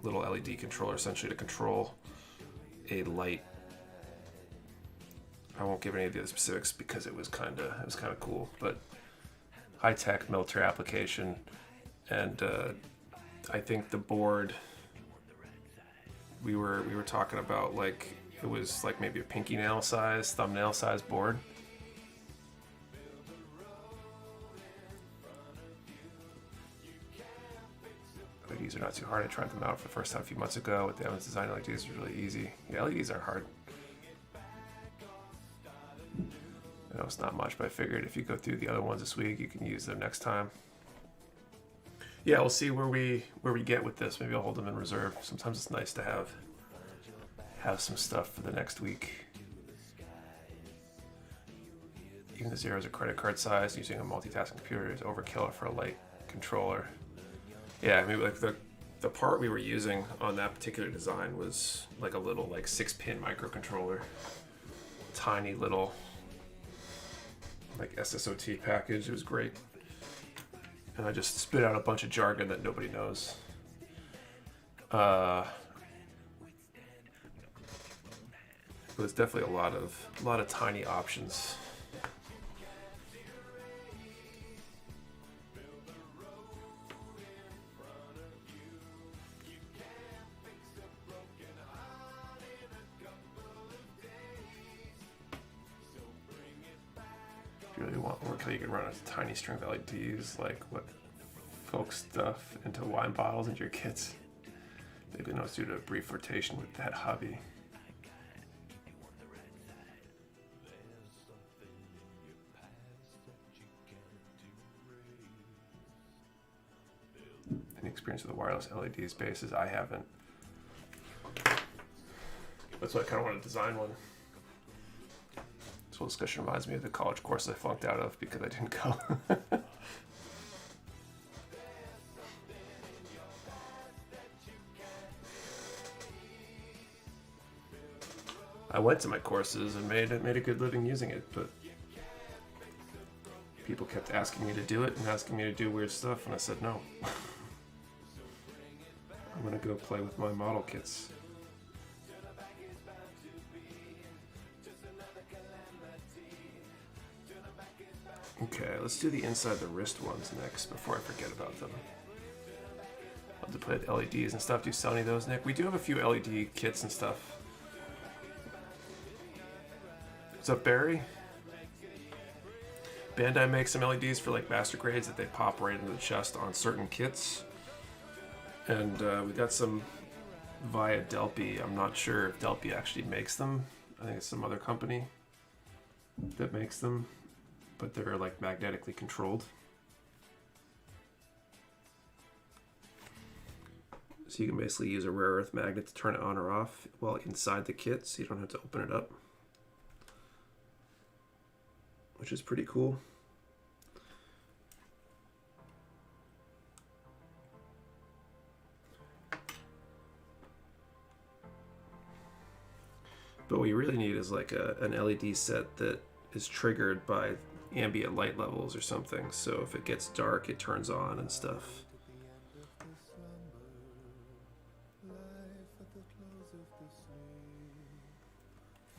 A: little LED controller, essentially to control a light. I won't give any of the other specifics because it was kind of cool, but high tech military application. and I think the board we were talking about, like, it was like maybe a pinky nail size, thumbnail size board. LEDs are not too hard. I tried them out for the first time a few months ago with the Evans Design LEDs. Is really easy. Yeah, LEDs are hard. I know it's not much, but I figured if you go through the other ones this week, you can use them next time. Yeah, we'll see where we get with this. Maybe I'll hold them in reserve. Sometimes it's nice to have some stuff for the next week. Even the zeros are credit card size. Using a multitasking computer is overkill for a light controller. Yeah, I mean, like the part we were using on that particular design was like a little, like, 6-pin microcontroller, tiny little, like, SSOT package. It was great, and I just spit out a bunch of jargon that nobody knows. But it's definitely a lot of tiny options. If you really want overkill, you can run a tiny string of LEDs, like what folks stuff into wine bottles into your kits. Maybe knows due to a brief flirtation with that hobby. Any experience with the wireless LED spaces? I haven't. That's why I kind of want to design one. This whole discussion reminds me of the college course I flunked out of because I didn't go. I went to my courses and made a good living using it, but people kept asking me to do it and asking me to do weird stuff, and I said no. I'm gonna go play with my model kits. Okay, let's do the inside the wrist ones next before I forget about them. I'll have to put LEDs and stuff. Do you sell any of those, Nick? We do have a few LED kits and stuff. What's up, Barry? Bandai makes some LEDs for, like, master grades that they pop right into the chest on certain kits. And we got some via Delphi. I'm not sure if Delphi actually makes them. I think it's some other company that makes them, but they're, like, magnetically controlled. So you can basically use a rare earth magnet to turn it on or off while inside the kit, so you don't have to open it up, which is pretty cool. But what you really need is like an LED set that is triggered by ambient light levels or something. So if it gets dark, it turns on and stuff.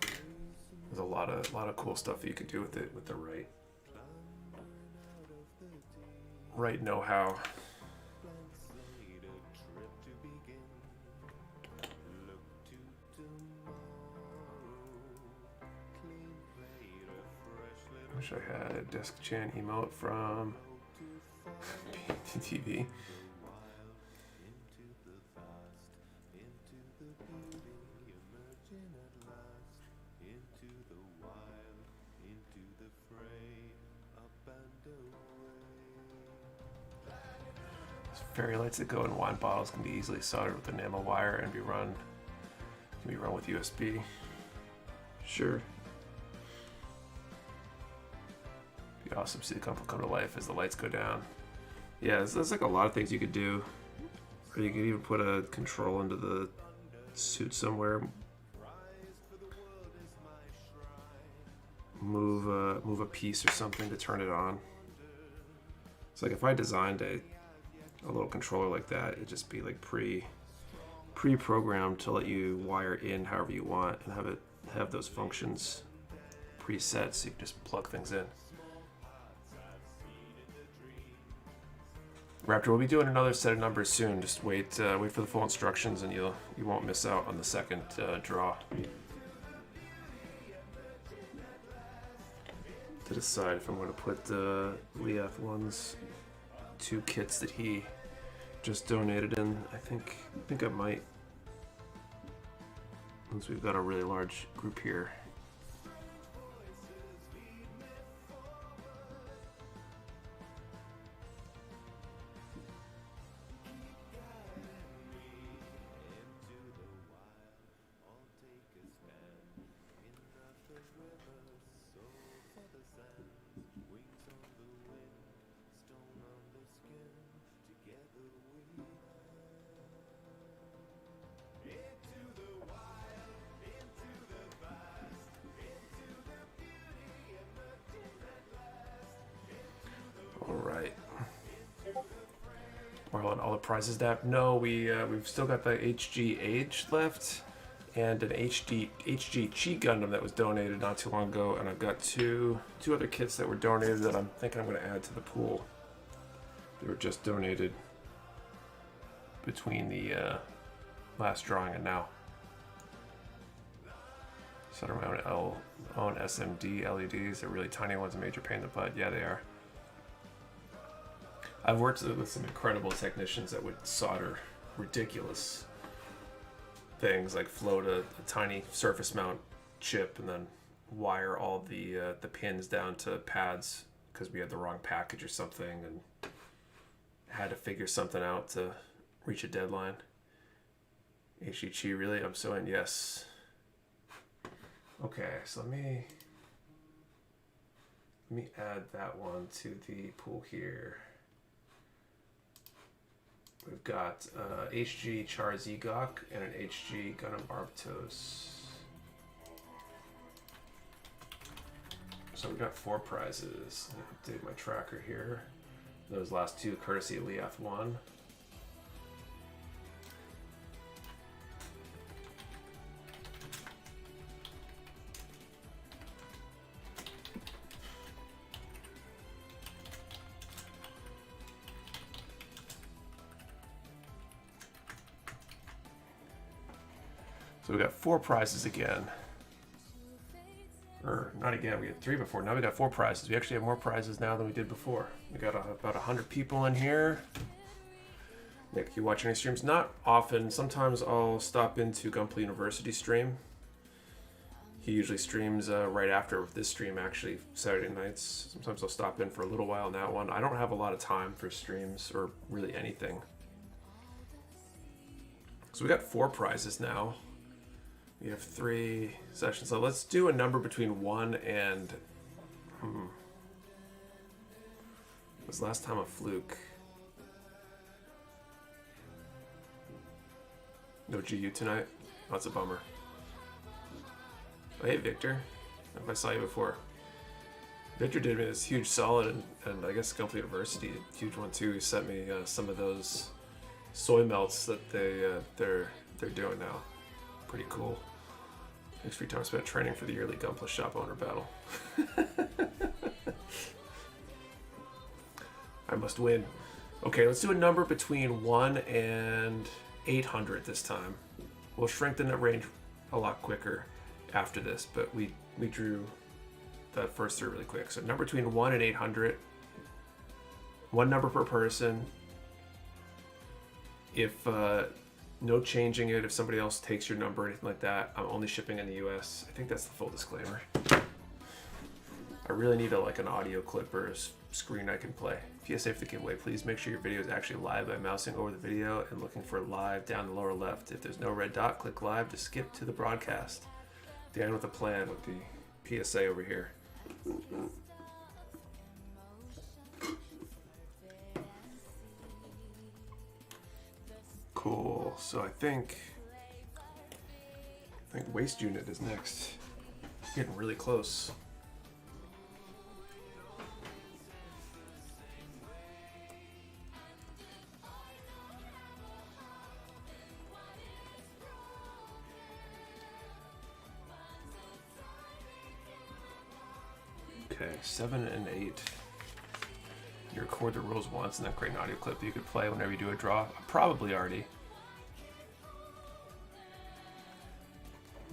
A: There's a lot of cool stuff that you can do with it with the right know-how. Wish I had a Desk Chan emote from TV. Fairy lights that go in wine bottles can be easily soldered with enamel wire and can be run with USB. Sure. Be awesome to see the couple come to life as the lights go down. Yeah, there's like a lot of things you could do. Or you could even put a control into the suit somewhere. Move a piece or something to turn it on. It's like if I designed a little controller like that, it'd just be like pre-programmed to let you wire in however you want and have those functions preset, so you can just plug things in. Raptor, we'll be doing another set of numbers soon. Just wait for the full instructions, and you won't miss out on the second draw. To decide if I'm going to put Leaf One's 2 kits that he just donated in. I think I might, since we've got a really large group here. All the prizes down. No, we've still got the HG Age left, and an HG Cheat Gundam that was donated not too long ago, and I've got two other kits that were donated that I'm thinking I'm going to add to the pool. They were just donated between the last drawing and now. So I don't know, own SMD LEDs. They're really tiny ones, a major pain in the butt. Yeah, they are. I've worked with some incredible technicians that would solder ridiculous things, like float a tiny surface mount chip and then wire all the pins down to pads because we had the wrong package or something and had to figure something out to reach a deadline. HEG, really? I'm so in. Yes. Okay, so let me add that one to the pool here. We've got HG Char Zegok and an HG Gundam Barbatos. So we got 4 prizes. I'll update my tracker here. Those last 2 courtesy of Leaf 1. So we got 4 prizes again. Or not again, we had 3 before. Now we got 4 prizes. We actually have more prizes now than we did before. We got about 100 people in here. Nick, you watch any streams? Not often. Sometimes I'll stop into Gunpla University stream. He usually streams right after this stream, actually, Saturday nights. Sometimes I'll stop in for a little while in that one. I don't have a lot of time for streams or really anything. So we got 4 prizes now. We have 3 sessions. So let's do a number between 1 and... Was last time a fluke? No GU tonight? That's a bummer. Oh, hey, Victor. I don't know if I saw you before. Victor did me this huge solid, and I guess Gunpla University, a huge one too. He sent me some of those soy melts that they're doing now. Pretty cool. Thanks for your time spent training for the yearly Gunpla Shop Owner Battle. I must win. Okay, let's do a number between 1 and 800 this time. We'll shrink the net range a lot quicker after this, but we drew that first 3 really quick. So number between 1 and 800. 1 number per person. If no changing it, if somebody else takes your number or anything like that, I'm only shipping in the US. I think that's the full disclaimer. I really need an audio clip or a screen I can play. PSA for the giveaway, please make sure your video is actually live by mousing over the video and looking for live down the lower left. If there's no red dot, click live to skip to the broadcast. Dan with a plan with the PSA over here. Cool. So I think waste unit is next. Getting really close. Okay, 7 and 8. You record the rules once and then create an audio clip that you could play whenever you do a draw. Probably already.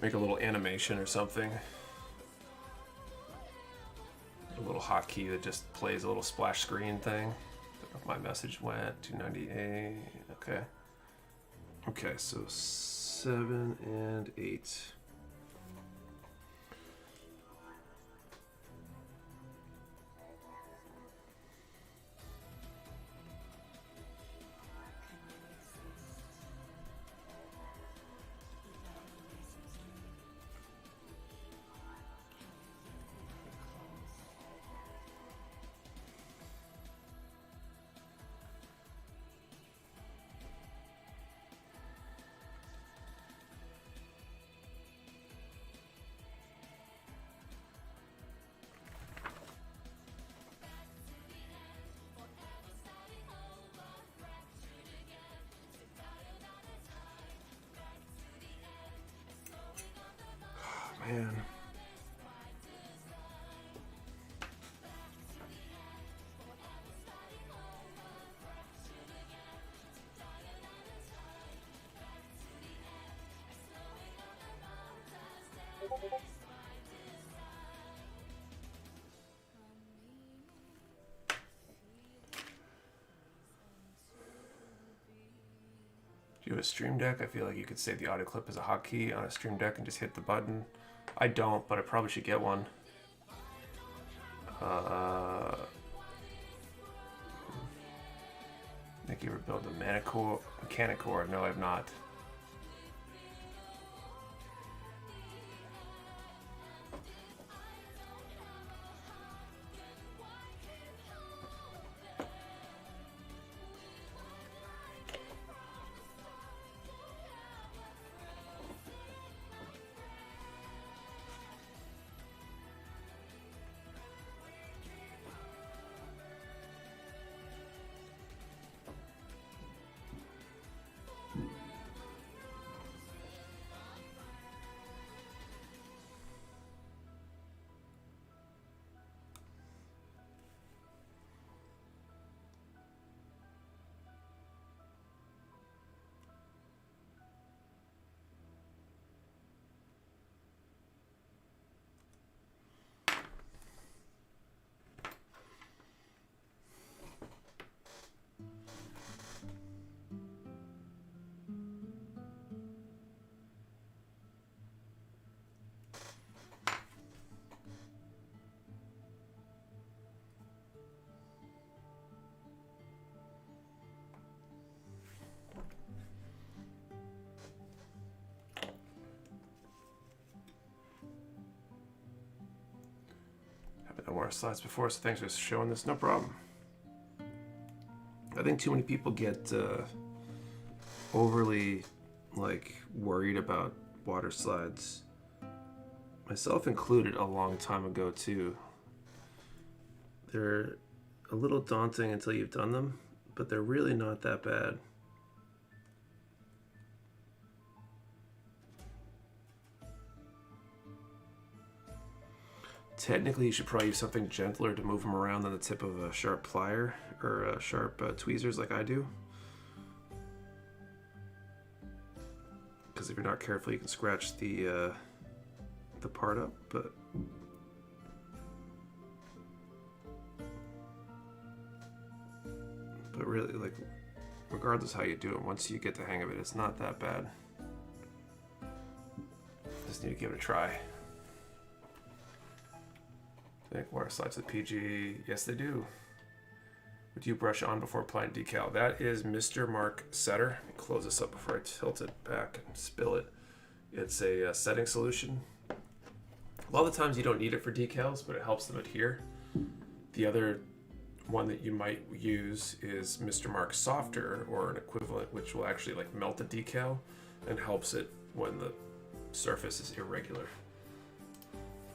A: Make a little animation or something. A little hotkey that just plays a little splash screen thing. Don't know if my message went. 298. Okay. Okay, so 7 and 8. Man. Do you have a Stream Deck? I feel like you could save the audio clip as a hotkey on a Stream Deck and just hit the button. I don't, but I probably should get one. Think you ever built a mechanic core? No, I've not. Haven't done more slides before, so thanks for showing this. No problem. I think too many people get overly worried about water slides, myself included, a long time ago too. They're a little daunting until you've done them, but they're really not that bad. Technically, you should probably use something gentler to move them around than the tip of a sharp plier or sharp tweezers like I do. Because if you're not careful, you can scratch the part up. But really, regardless how you do it, once you get the hang of it, it's not that bad. Just need to give it a try. I think water slides with PG. Yes, they do. Would you brush on before applying decal? That is Mr. Mark Setter. Let me close this up before I tilt it back and spill it. It's a setting solution. A lot of the times you don't need it for decals, but it helps them adhere. The other one that you might use is Mr. Mark Softer, or an equivalent, which will actually melt the decal and helps it when the surface is irregular.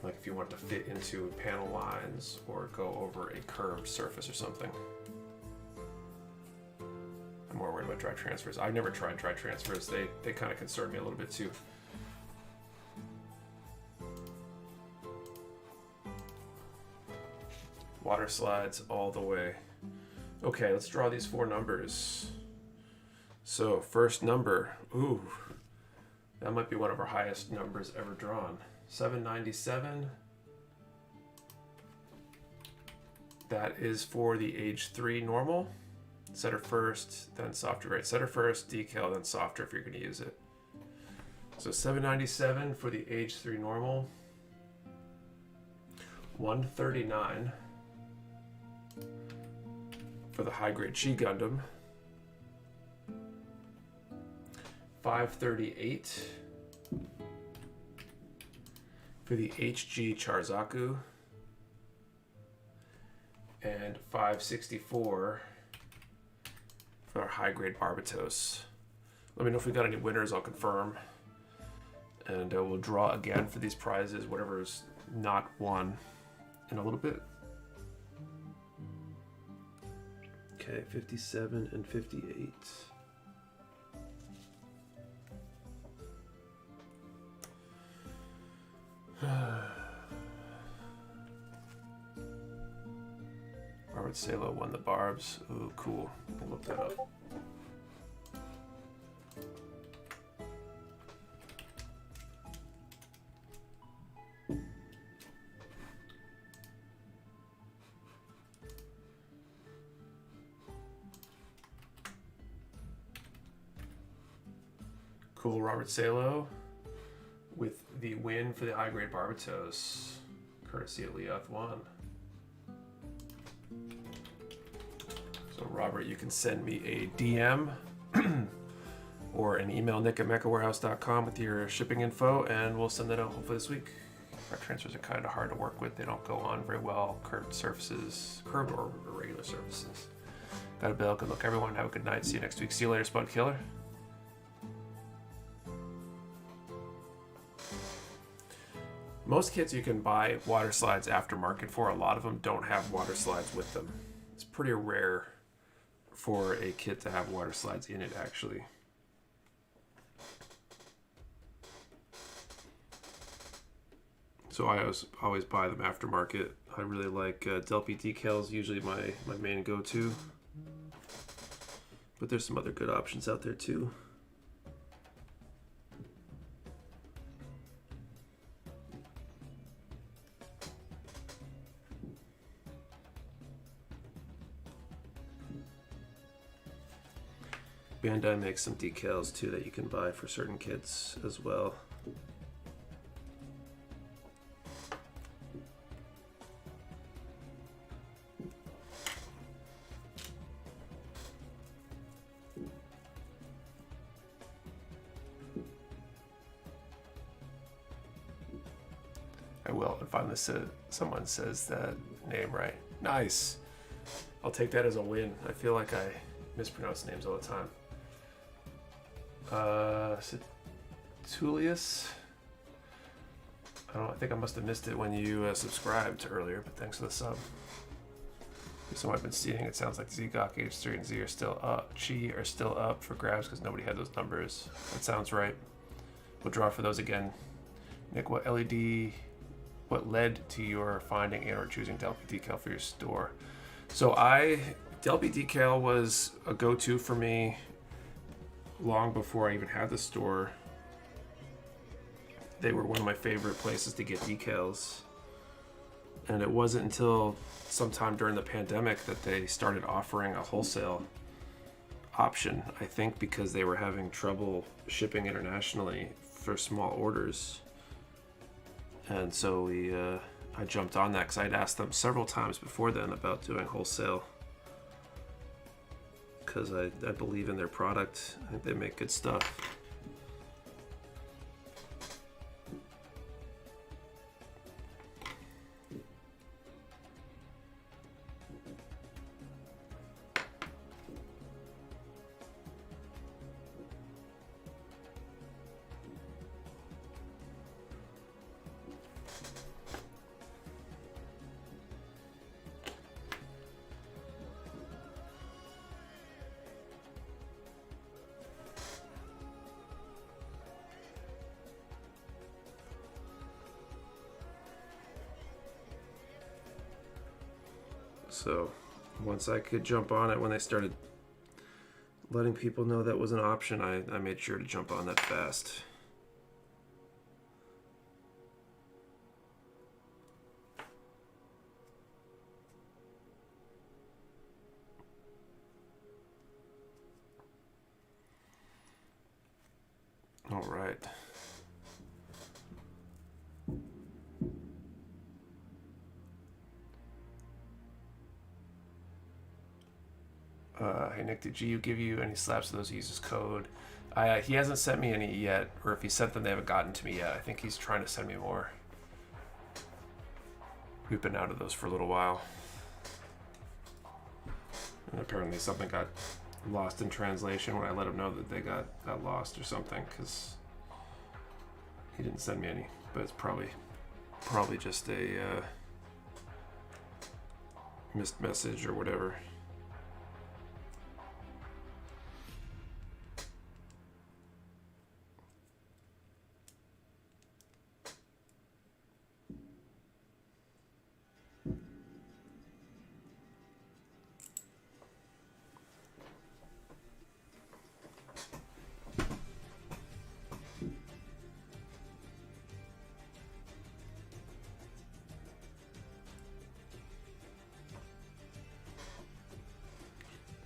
A: Like if you want to fit into panel lines or go over a curved surface or something. I'm more worried about dry transfers. I've never tried dry transfers. They kind of concern me a little bit too. Water slides all the way. Okay, let's draw these 4 numbers. So, first number. Ooh, that might be one of our highest numbers ever drawn. 797. That is for the age 3 normal. Setter first, then softer, right? Setter first, decal, then softer if you're going to use it. So 797 for the age 3 normal. 139 for the high grade G Gundam. 538 for the HG Charzaku. And 564 for our high grade Barbatos. Let me know if we got any winners, I'll confirm. And we'll draw again for these prizes, whatever is not won, in a little bit. Okay, 57 and 58. Robert Salo won the Barbs. Ooh, cool. I'll look that up. Cool, Robert Salo with the win for the high grade Barbatos, courtesy of Leoth 1. So Robert, you can send me a DM or an email, nick@mechawarehouse.com with your shipping info, and we'll send that out hopefully this week. Our transfers are kind of hard to work with. They don't go on very well, curved surfaces, curved or irregular surfaces. Got a bill. Good luck, everyone. Have a good night. See you next week. See you later, Spud Killer. Most kits you can buy water slides aftermarket for. A lot of them don't have water slides with them. It's pretty rare for a kit to have water slides in it, actually. So I always buy them aftermarket. I really like Delphi Decals, usually my main go-to. But there's some other good options out there too. Bandai makes some decals too that you can buy for certain kits as well. I will if I someone says that name right. Nice. I'll take that as a win. I feel like I mispronounce names all the time. Tulius. I think I must have missed it when you subscribed earlier, but thanks for the sub. So I've been seeing, it sounds like Zgok, H3, and Z are still up. Chi are still up for grabs because nobody had those numbers. That sounds right. We'll draw for those again. Nick, what led to your finding and or choosing Delphi Decal for your store? So Delphi Decal was a go-to for me long before I even had the store. They were one of my favorite places to get decals. And it wasn't until sometime during the pandemic that they started offering a wholesale option, I think because they were having trouble shipping internationally for small orders. And so I jumped on that because I'd asked them several times before then about doing wholesale, because I believe in their product. I think they make good stuff. So once I could jump on it, when they started letting people know that was an option, I made sure to jump on that fast. All right. Hey Nick, did GU give you any slaps of those uses code? He hasn't sent me any yet, or if he sent them, they haven't gotten to me yet. I think he's trying to send me more. We've been out of those for a little while. And apparently something got lost in translation when I let him know that they got lost or something, because he didn't send me any. But it's probably just a missed message or whatever.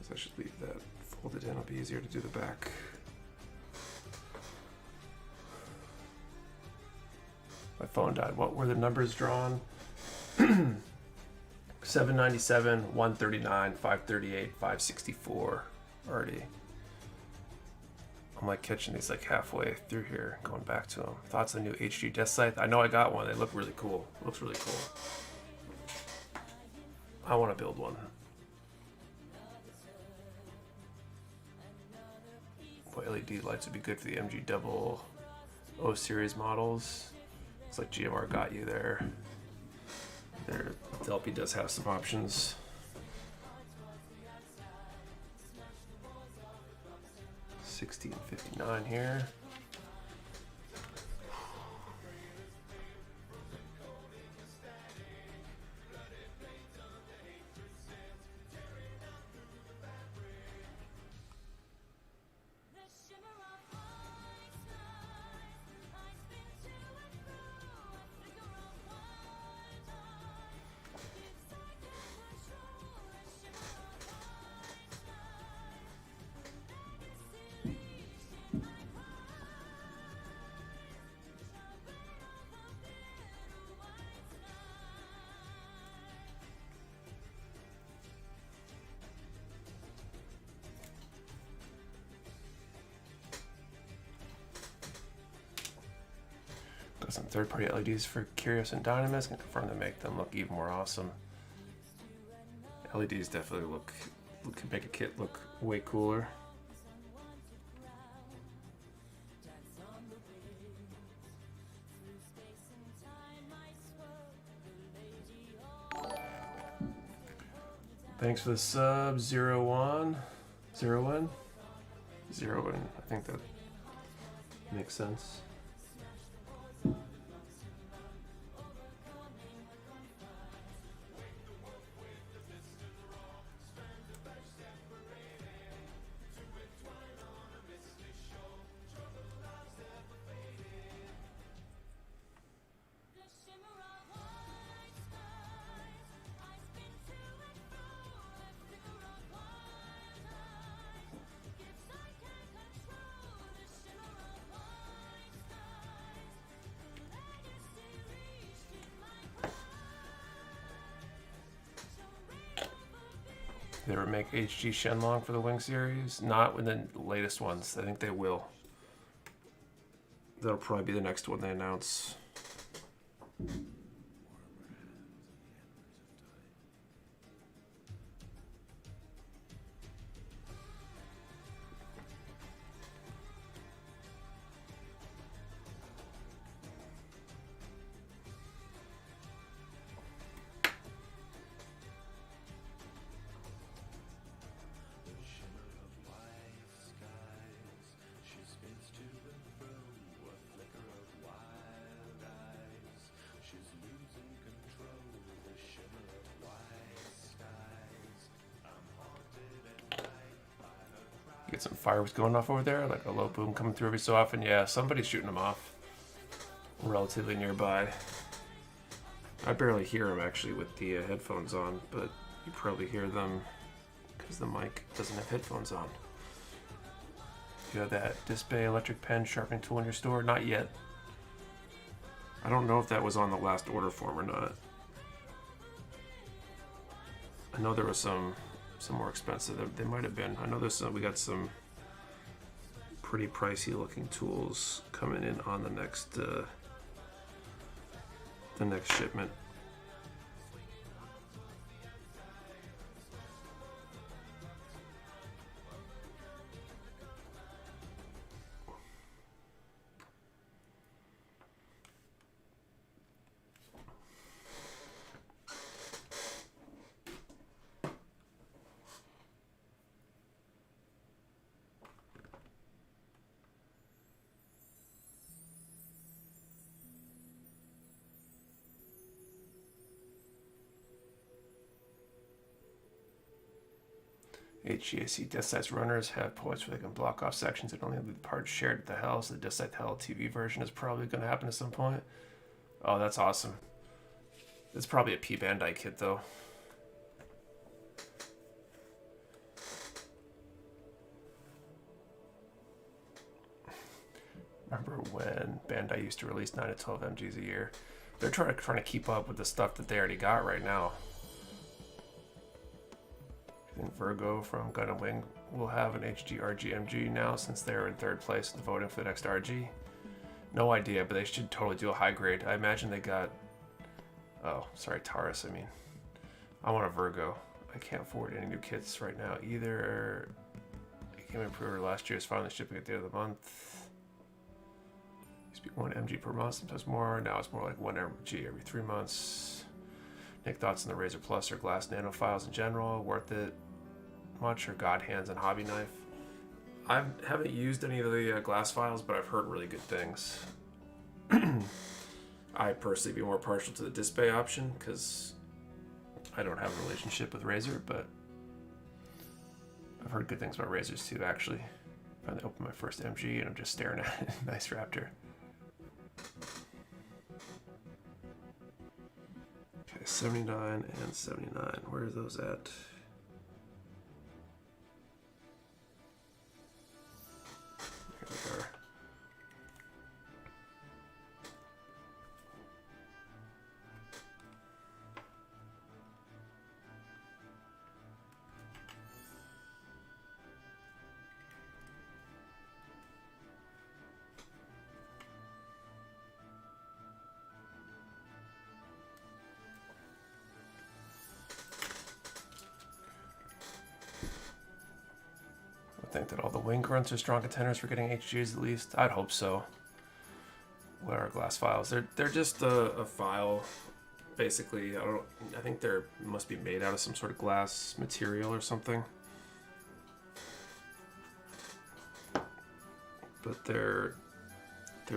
A: I should leave that folded in. It'll be easier to do the back. My phone died. What were the numbers drawn? 797, 139, 538, 564 already. I'm like catching these like halfway through here, going back to them. Thoughts on the new HG Death Scythe? I know I got one. They look really cool. It looks really cool. I want to build one. LED lights would be good for the MG double O series models. Looks like GMR got you there. Their Delphi does have some options. $16.59 here. Got some third-party LEDs for Curious and Dynamis. Can confirm to make them look even more awesome. LEDs definitely can make a kit look way cooler. Thanks for the sub, 01. 01? 01. I think that makes sense. They ever make HG Shenlong for the Wing series? Not with the latest ones. I think they will. That'll probably be the next one they announce.
B: She's
A: You get some fireworks going off over there, like a low boom coming through every so often. Yeah, somebody's shooting them off relatively nearby. I barely hear them actually with the headphones on, but you probably hear them because the mic doesn't have headphones on. You have that Display electric pen sharpening tool in your store? Not yet. I don't know if that was on the last order form or not. I know there was some more expensive. They might have been. I know there's some. We got some pretty pricey looking tools coming in on the next shipment. HGAC disk size runners have ports where they can block off sections and only have the parts shared at the hell, so the disk site hell TV version is probably going to happen at some point. Oh, that's awesome. It's probably a P Bandai kit though. Remember when Bandai used to release 9 to 12 MGs a year? They're trying to keep up with the stuff that they already got right now. I think Virgo from Gundam Wing will have an HD RG MG now since they're in third place in the voting for the next RG. No idea, but they should totally do a high grade. I imagine they got... Oh, sorry, Taurus, I mean. I want a Virgo. I can't afford any new kits right now either. It came in pre-order last year. It's finally shipping at the end of the month. Used to be 1 MG per month, sometimes more. Now it's more like 1 MG every 3 months. Nick, thoughts on the Razor Plus or Glass Nano files in general? Worth it much, or God Hands and Hobby Knife? I haven't used any of the glass files, but I've heard really good things. I personally be more partial to the Display option because I don't have a relationship with Razor, but I've heard good things about Razors too, actually. I finally opened my first MG and I'm just staring at it. Nice Raptor. Okay, 79 and 79. Where are those at? Here we are. I think that all the wing grunts are strong contenders for getting HGs at least. I'd hope so. What are glass files? They're just a file, basically. I think they're must be made out of some sort of glass material or something. But they're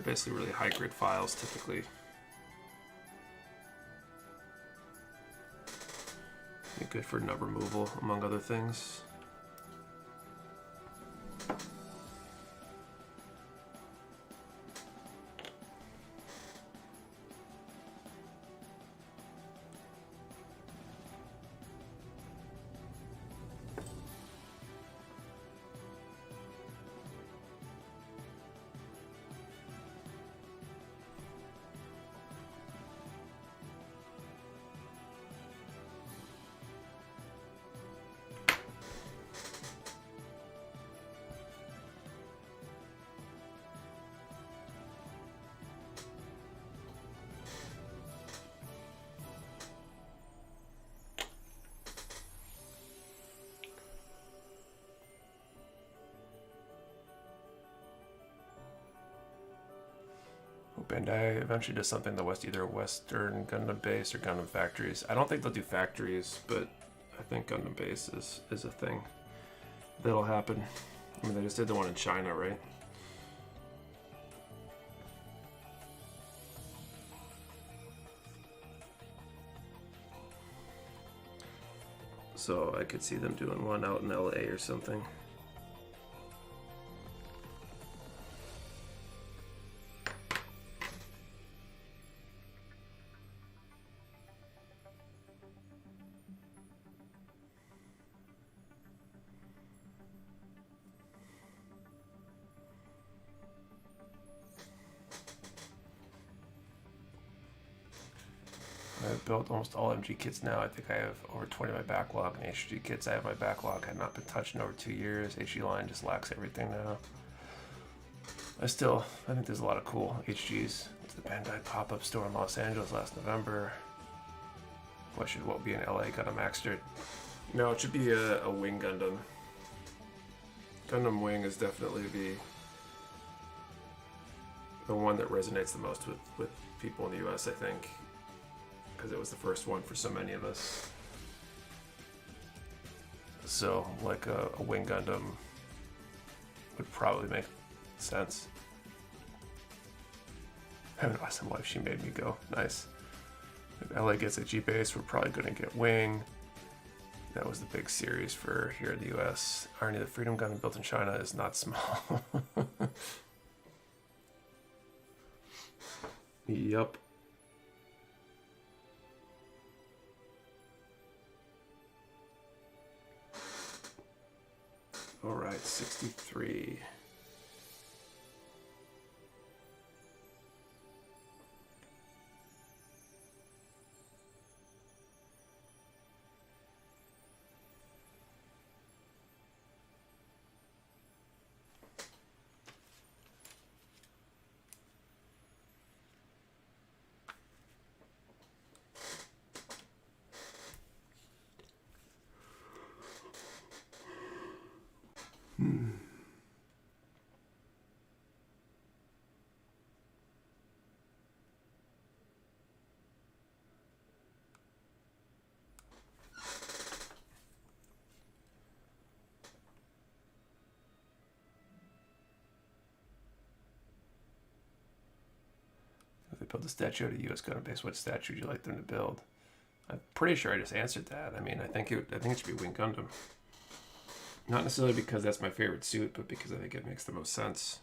A: basically really high grade files typically. They're good for nub removal, among other things. Bandai eventually does something that was either Western Gundam base or Gundam factories. I don't think they'll do factories, but I think Gundam base is a thing that'll happen. I mean, they just did the one in China, right? So I could see them doing one out in LA or something. built almost all MG kits now. I think I have over 20 of my backlog, and HG kits I have my backlog had not been touched in over 2 years. HG line just lacks everything now. I think there's a lot of cool HGs. It's the Bandai pop-up store in Los Angeles last November. Question, what will be in LA? Gundam Maxter? No, it should be a Wing Gundam. Gundam Wing is definitely the one that resonates the most with people in the US, I think. Because it was the first one for so many of us. So, like a Wing Gundam would probably make sense. I haven't asked my wife, she made me go. Nice. If LA gets a G-Base, we're probably going to get Wing. That was the big series for here in the US. Irony, the Freedom Gundam built in China is not small. Yup. Alright, 63. If they build a statue at a US Gundam base, what statue would you like them to build? I'm pretty sure I just answered that. I mean, I think it should be Wing Gundam. Not necessarily because that's my favorite suit, but because I think it makes the most sense.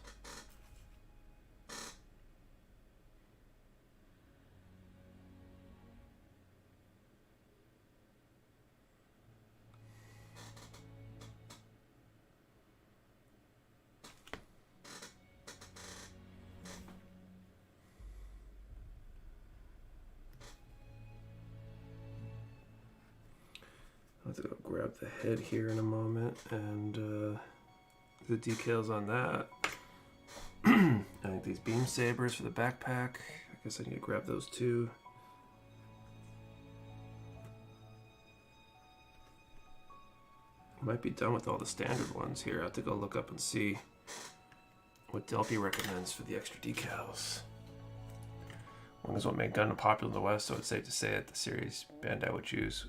A: I'll have to go grab the head here in a moment and the decals on that. I think these beam sabers for the backpack. I guess I need to grab those too. I might be done with all the standard ones here. I have to go look up and see what Delphi recommends for the extra decals. One is what made Gundam popular in the West, so it's safe to say that the series Bandai would choose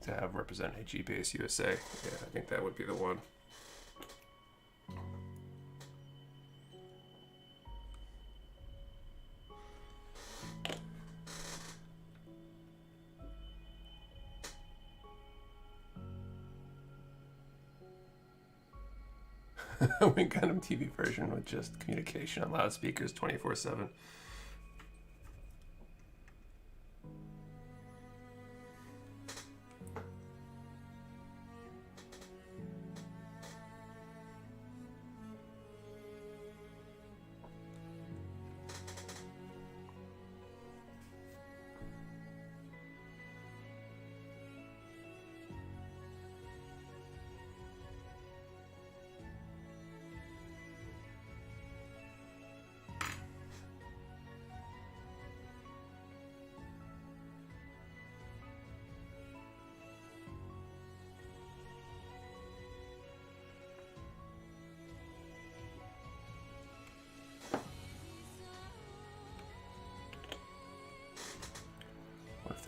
A: to have represent a G-Base USA. Yeah, I think that would be the one. Wing Gundam TV version with just communication on loudspeakers 24/7.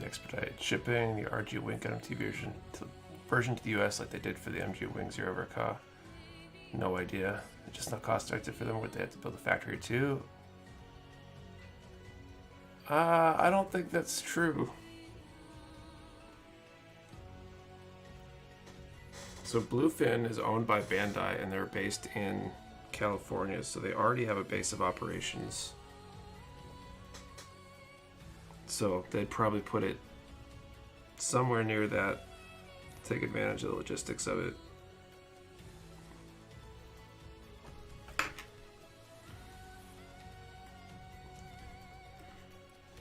A: Expedited shipping, the RG Wing Gundam TV version to the US like they did for the MG Wing Zero Verka. No idea. It's just not cost effective for them. Would they have to build a factory too? I don't think that's true. So Bluefin is owned by Bandai and they're based in California, so they already have a base of operations. So they'd probably put it somewhere near that, take advantage of the logistics of it.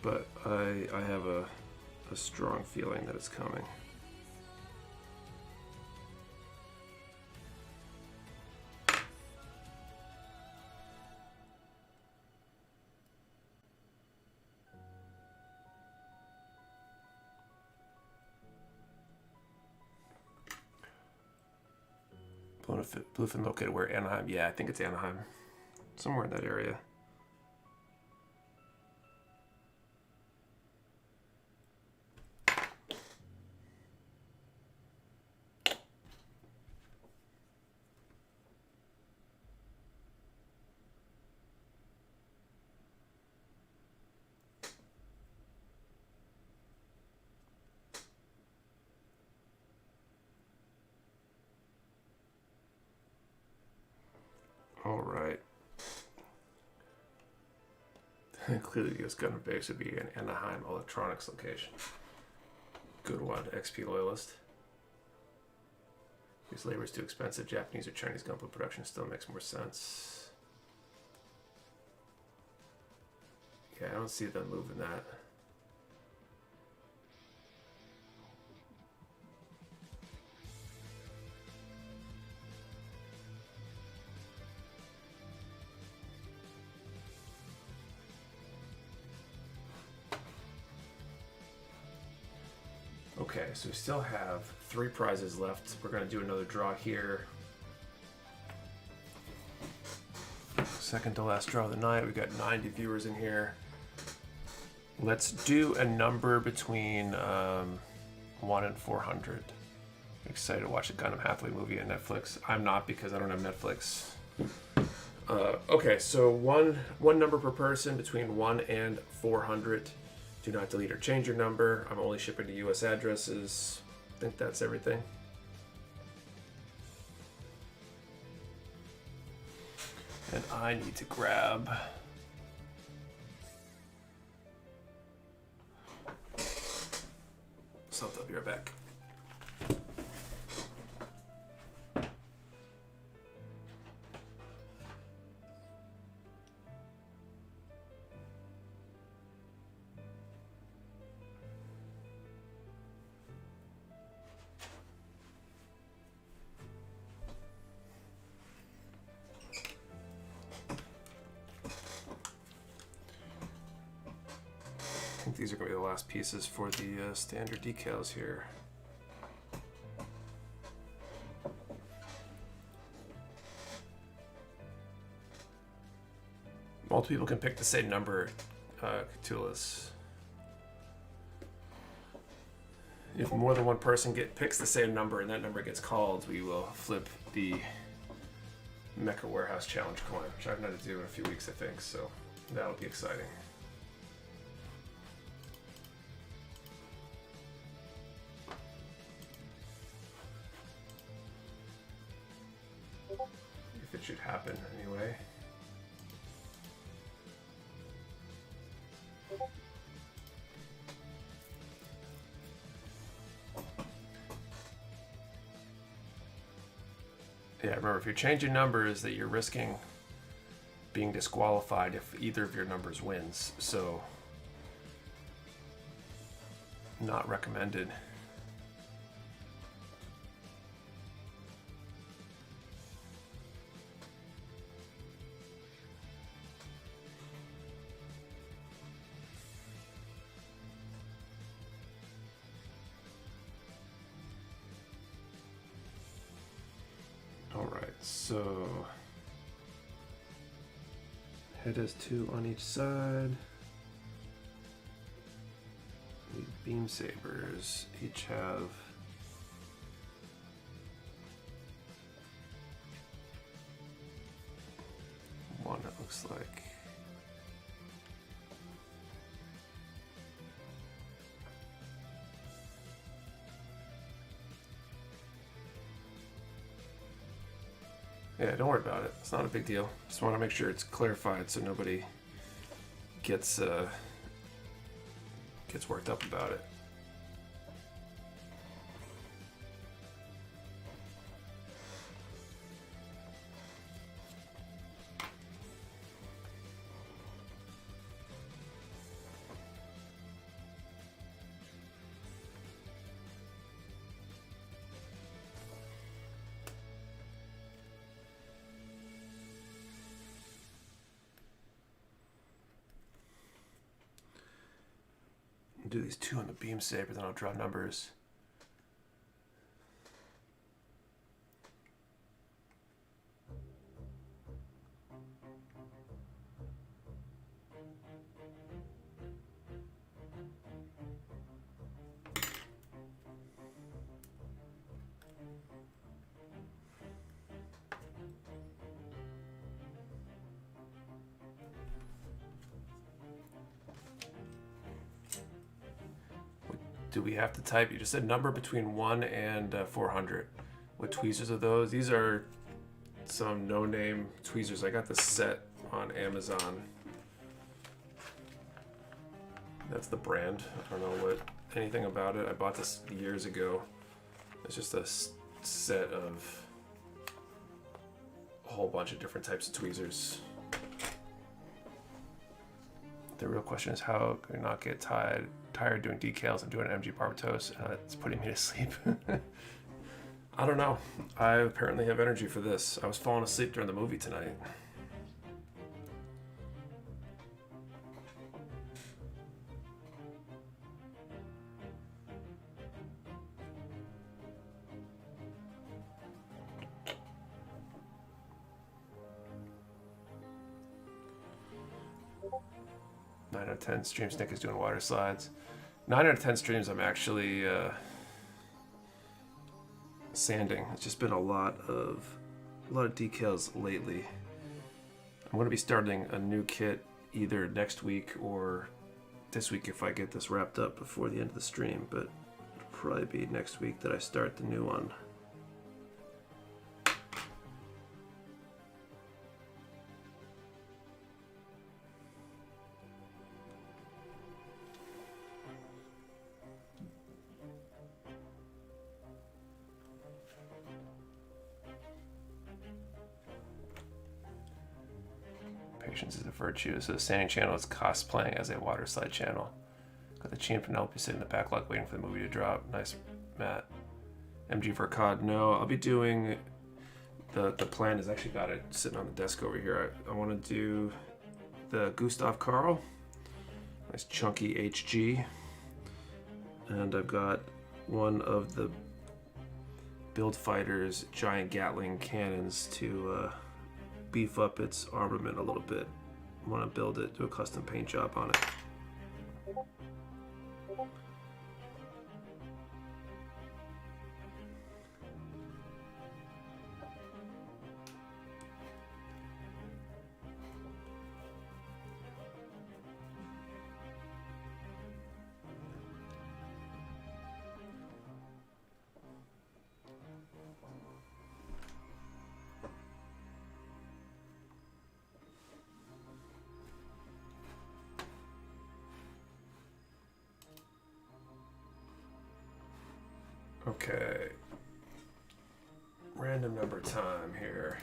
A: but I have a strong feeling that it's coming. Bluefin located where? Anaheim? Yeah, I think it's Anaheim. Somewhere in that area. All right. Clearly, the US Gundam base would be an Anaheim electronics location. Good one, XP loyalist. These labor is too expensive. Japanese or Chinese Gundam production still makes more sense. Yeah, I don't see them moving that. Okay, so we still have 3 prizes left. We're going to do another draw here. Second to last draw of the night. We got 90 viewers in here. Let's do a number between 1 and 400. I'm excited to watch the Gundam Hathaway movie on Netflix. I'm not, because I don't have Netflix. Okay, so one number per person between 1 and 400. Do not delete or change your number. I'm only shipping to US addresses. I think that's everything. And I need to grab something. I'll be right back. I think these are going to be the last pieces for the standard decals here. Multiple people can pick the same number, Catullus. If more than one person picks the same number and that number gets called, we will flip the Mecha Warehouse Challenge coin, which I've got to do in a few weeks, I think, so that'll be exciting. If it should happen anyway. Yeah, remember, if you're changing numbers, that you're risking being disqualified if either of your numbers wins. So, not recommended. So, head has 2 on each side. These beam sabers each have one, it looks like. Yeah, don't worry about it. It's not a big deal. Just want to make sure it's clarified so nobody gets worked up about it. Do these 2 on the beam saber, then I'll draw numbers. Do we have to type? You just said number between 1 and 400. What tweezers are those? These are some no-name tweezers. I got this set on Amazon. That's the brand. I don't know anything about it. I bought this years ago. It's just a set of a whole bunch of different types of tweezers. The real question is how can I not get tired doing decals and doing MG Barbatos? It's putting me to sleep. I don't know. I apparently have energy for this. I was falling asleep during the movie tonight. Nine out of 10 streams Nick is doing water slides. 9 out of 10 streams I'm actually sanding. It's just been a lot of decals lately. I'm going to be starting a new kit either next week or this week if I get this wrapped up before the end of the stream, but it'll probably be next week that I start the new one. Patience is a virtue. So the standing channel is cosplaying as a water slide channel. Got the Chi and Penelope sitting in the backlog waiting for the movie to drop. Nice, Matt. MG for COD. No, I'll be doing the plan is actually got it sitting on the desk over here. I want to do the Gustav Carl. Nice chunky HG. And I've got one of the Build Fighters giant Gatling cannons to beef up its armament a little bit. I want to build it, do a custom paint job on it. Okay, random number time here.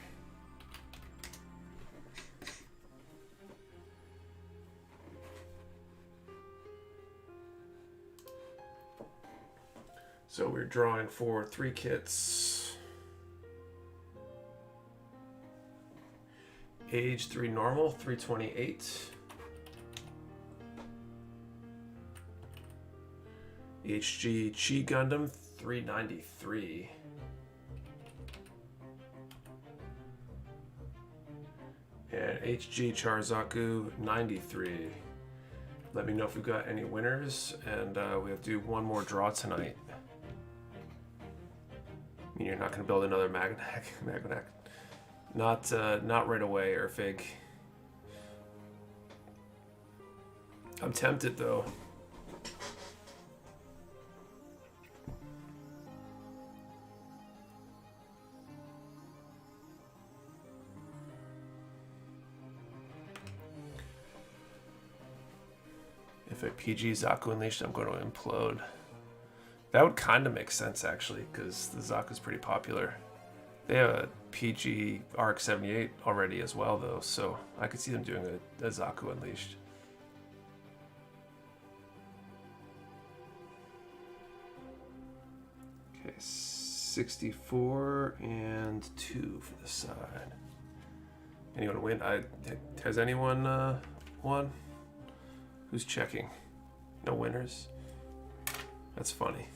A: So we're drawing for 3 kits. Age 3 normal, 328. HG Chi Gundam, 393. And HG Charzaku, 93. Let me know if we've got any winners, and we have to do one more draw tonight. I mean, you're not going to build another Magnac. Not right away, Erfig. I'm tempted though. If a PG Zaku Unleashed, I'm going to implode. That would kind of make sense, actually, because the Zaku's pretty popular. They have a PG Arc 78 already as well, though, so I could see them doing a Zaku Unleashed. Okay, 64 and 2 for the side. Anyone win? Has anyone won? Who's checking? No winners? That's funny.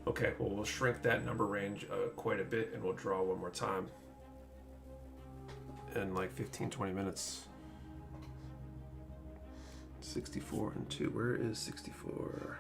A: Okay, well, we'll shrink that number range quite a bit, and we'll draw one more time in like 15-20 minutes. 64 and 2. Where is 64?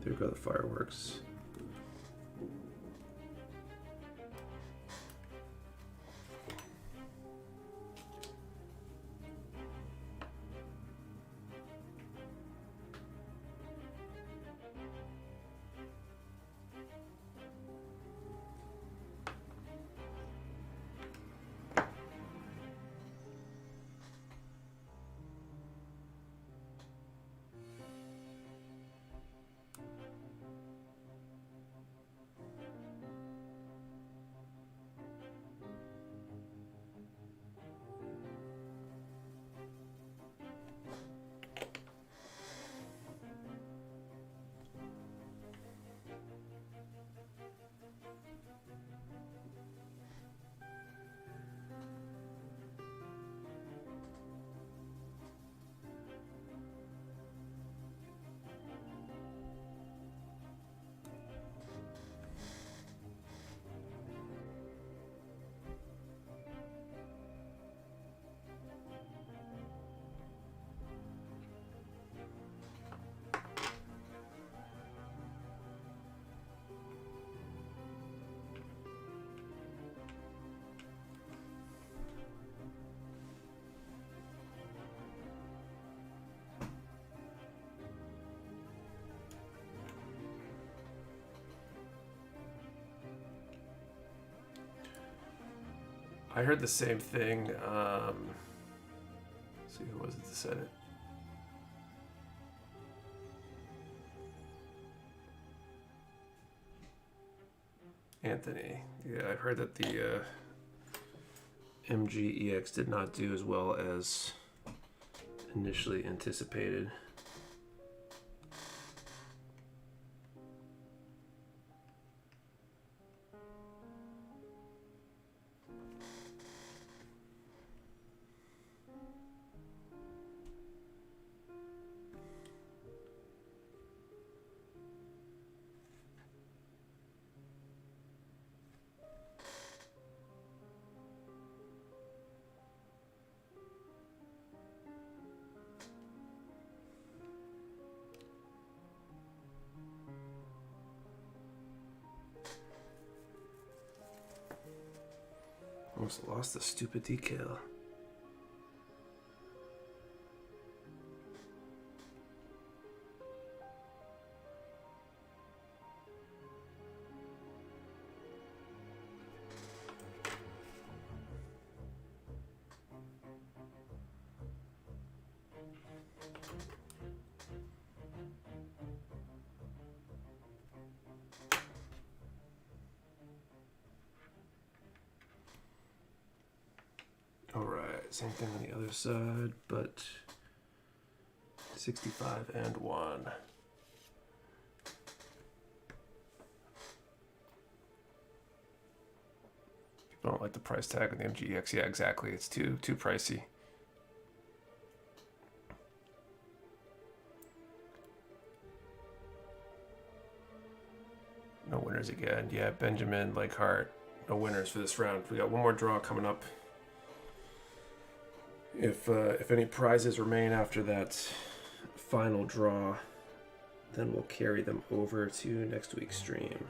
A: There go the fireworks. I heard the same thing. Let's see, who was it that said it? Anthony. Yeah, I heard that the MGEX did not do as well as initially anticipated. Almost lost the stupid decal. Same thing on the other side, but 65 and 1. People don't like the price tag on the MGX. Yeah, exactly. It's too pricey. No winners again. Yeah, Benjamin, Lakehart, no winners for this round. We got one more draw coming up. If any prizes remain after that final draw, then we'll carry them over to next week's stream.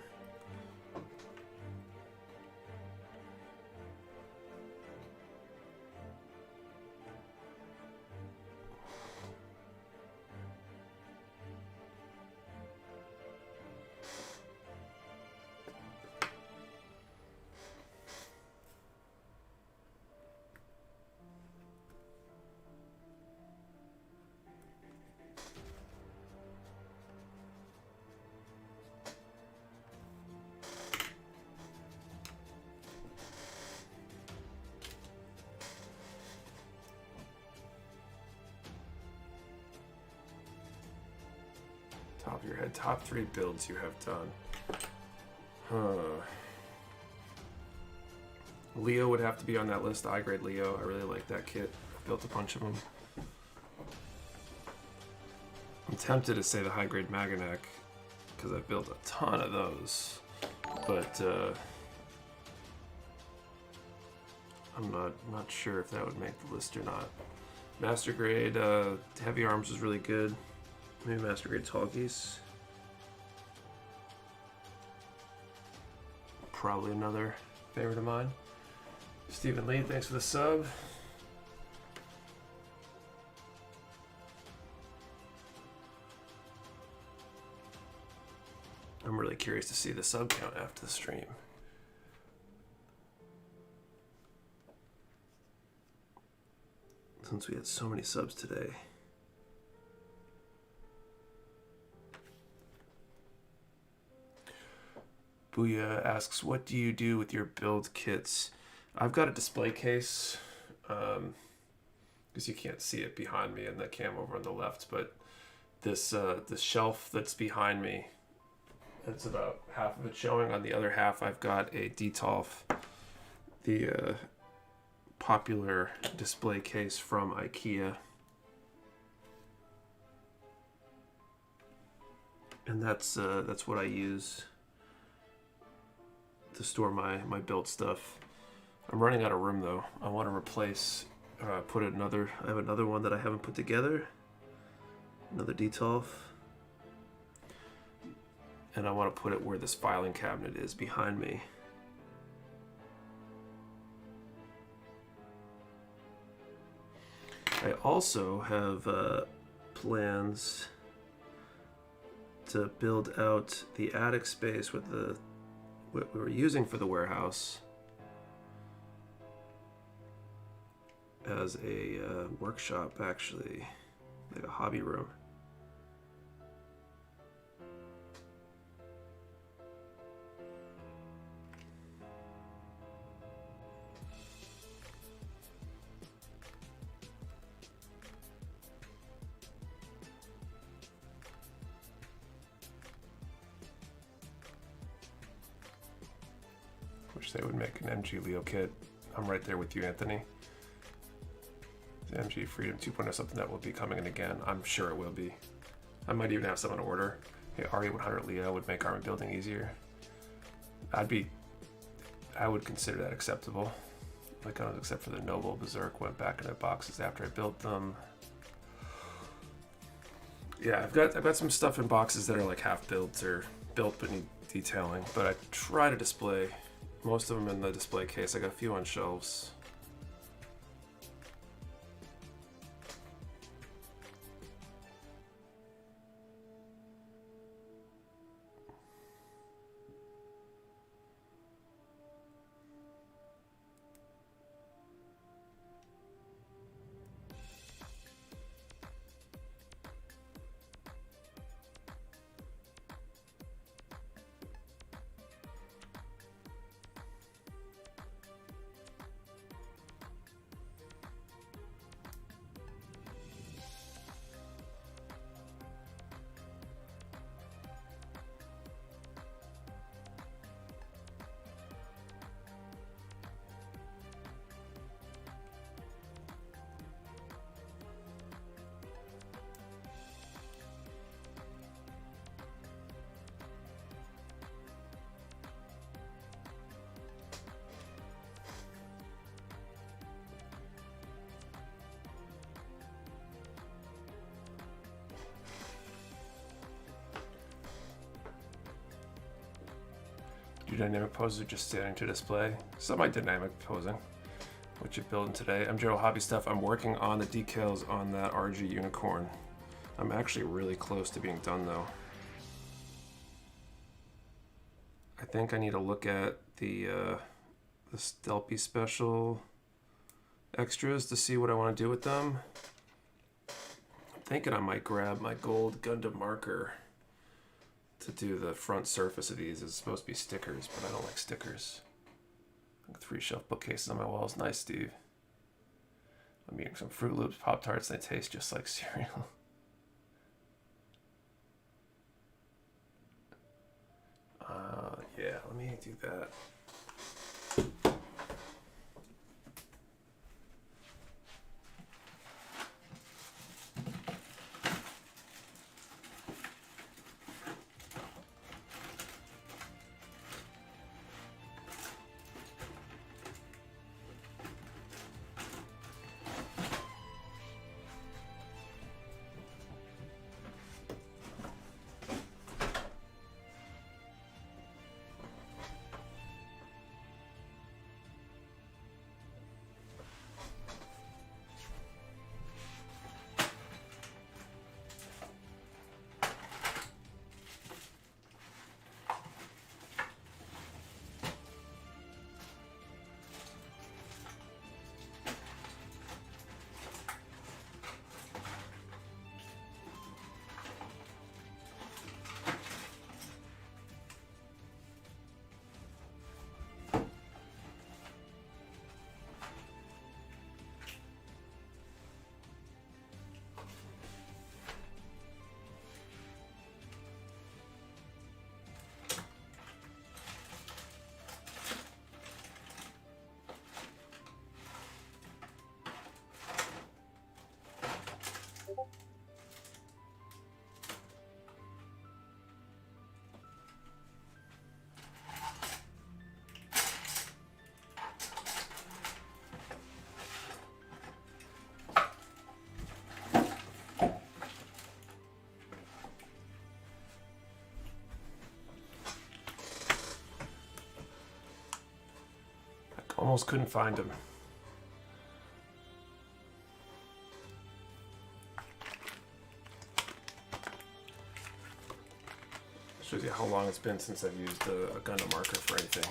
A: of your head. Top 3 builds you have done. Huh. Leo would have to be on that list. I-grade Leo. I really like that kit. I've built a bunch of them. I'm tempted to say the high-grade Maganek because I've built a ton of those. But I'm not sure if that would make the list or not. Master grade heavy arms was really good. Maybe master grade tall geese. Probably another favorite of mine. Stephen Lee, thanks for the sub. I'm really curious to see the sub count after the stream. Since we had so many subs today. Booyah asks, what do you do with your build kits? I've got a display case, because you can't see it behind me in the cam over on the left, but this shelf that's behind me, it's about half of it showing. On the other half, I've got a Decals, the popular display case from IKEA. And that's what I use to store my built stuff. I'm running out of room though. I want to replace, I have another one that I haven't put together. Another Decals. And I want to put it where this filing cabinet is behind me. I also have plans to build out the attic space with what we were using for the warehouse as a workshop, actually, like a hobby room. Wish they would make an MG Leo kit. I'm right there with you, Anthony. The MG Freedom 2.0 something that will be coming in again. I'm sure it will be. I might even have some on order. Hey, RE100 Leo would make army building easier. I would consider that acceptable. Like, except for the Noble Berserk went back in their boxes after I built them. Yeah, I've got some stuff in boxes that are like half built or built but need detailing, but I try to display most of them in the display case. I got a few on shelves. Do dynamic poses or just standing to display? Some of my dynamic posing. What you building today? I'm Gerald Hobby Stuff. I'm working on the decals on that RG Unicorn. I'm actually really close to being done though. I think I need to look at the Delphi special extras to see what I want to do with them. I'm thinking I might grab my gold Gundam marker to do the front surface of these. It's supposed to be stickers, but I don't like stickers. 3 shelf bookcases on my walls. Nice, Steve. I'm eating some Fruit Loops Pop Tarts. They taste just like cereal. Yeah, let me do that. Almost couldn't find him. Shows you how long it's been since I've used a Gundam marker for anything.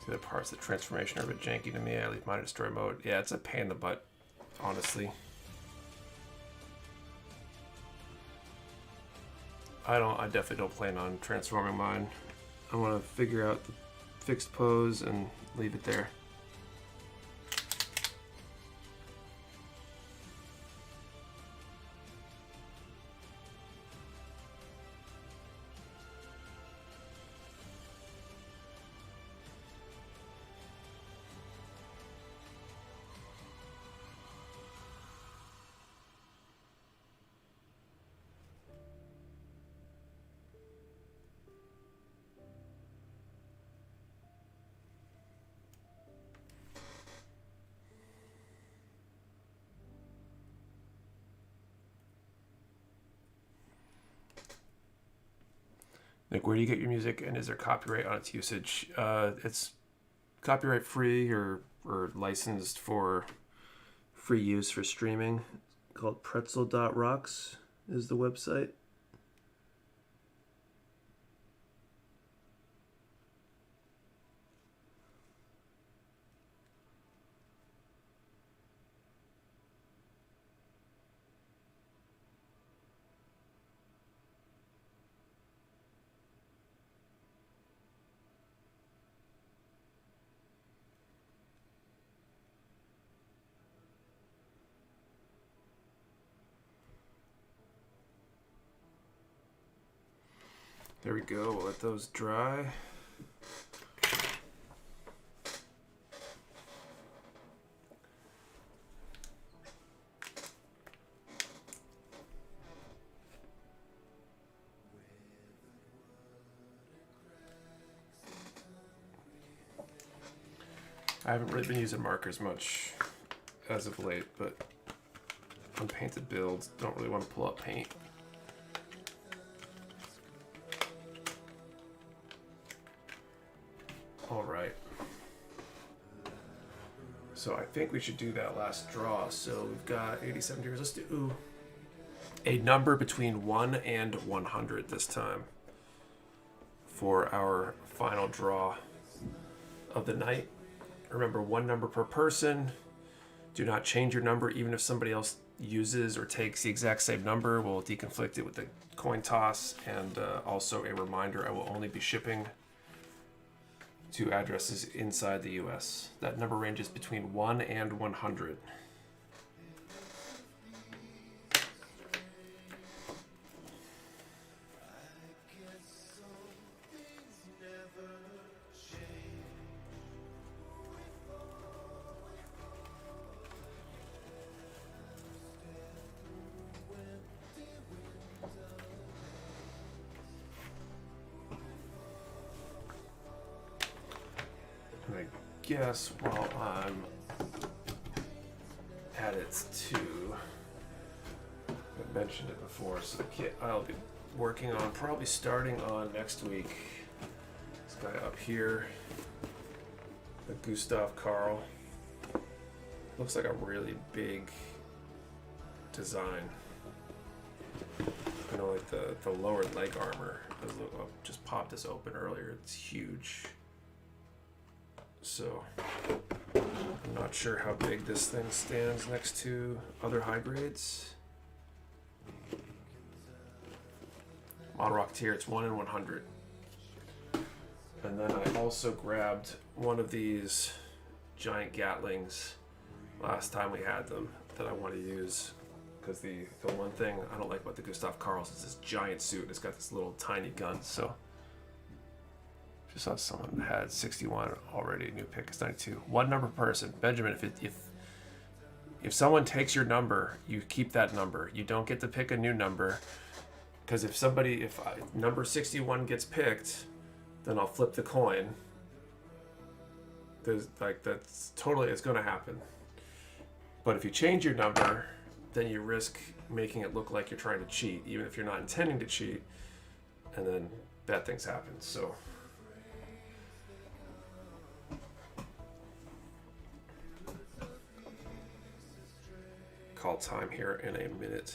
A: The parts, the transformation are a bit janky to me. I leave mine in destroy mode. Yeah, it's a pain in the butt, honestly. I definitely don't plan on transforming mine. I want to figure out the fixed pose and leave it there. Nick, where do you get your music, and is there copyright on its usage? It's copyright free or licensed for free use for streaming. Called pretzel.rocks is the website. There we go. We'll let those dry. I haven't really been using markers much as of late, but unpainted builds don't really want to pull up paint. All right. So I think we should do that last draw. So we've got 87 degrees. Let's do a number between 1 and 100 this time for our final draw of the night. Remember, one number per person. Do not change your number, even if somebody else uses or takes the exact same number. We'll deconflict it with the coin toss. And also a reminder, I will only be shipping to addresses inside the US. That number ranges between 1 and 100. I guess while I'm at it too, I mentioned it before, so the kit I'll be working on, probably starting on next week. This guy up here, the Gustav Carl, looks like a really big design. You know, like the lower leg armor. I just popped this open earlier. It's huge. So I'm not sure how big this thing stands next to other high grades. Monorock tier, it's 1 in 100. And then I also grabbed one of these giant Gatlings last time we had them that I want to use, because the one thing I don't like about the Gustav Carls is this giant suit. It's got this little tiny gun. So just saw someone had 61 already. New pick is 92. One number per person. Benjamin, if someone takes your number, you keep that number. You don't get to pick a new number, because if number 61 gets picked, then I'll flip the coin. That's totally, it's going to happen. But if you change your number, then you risk making it look like you're trying to cheat, even if you're not intending to cheat, and then bad things happen. So call time here in a minute.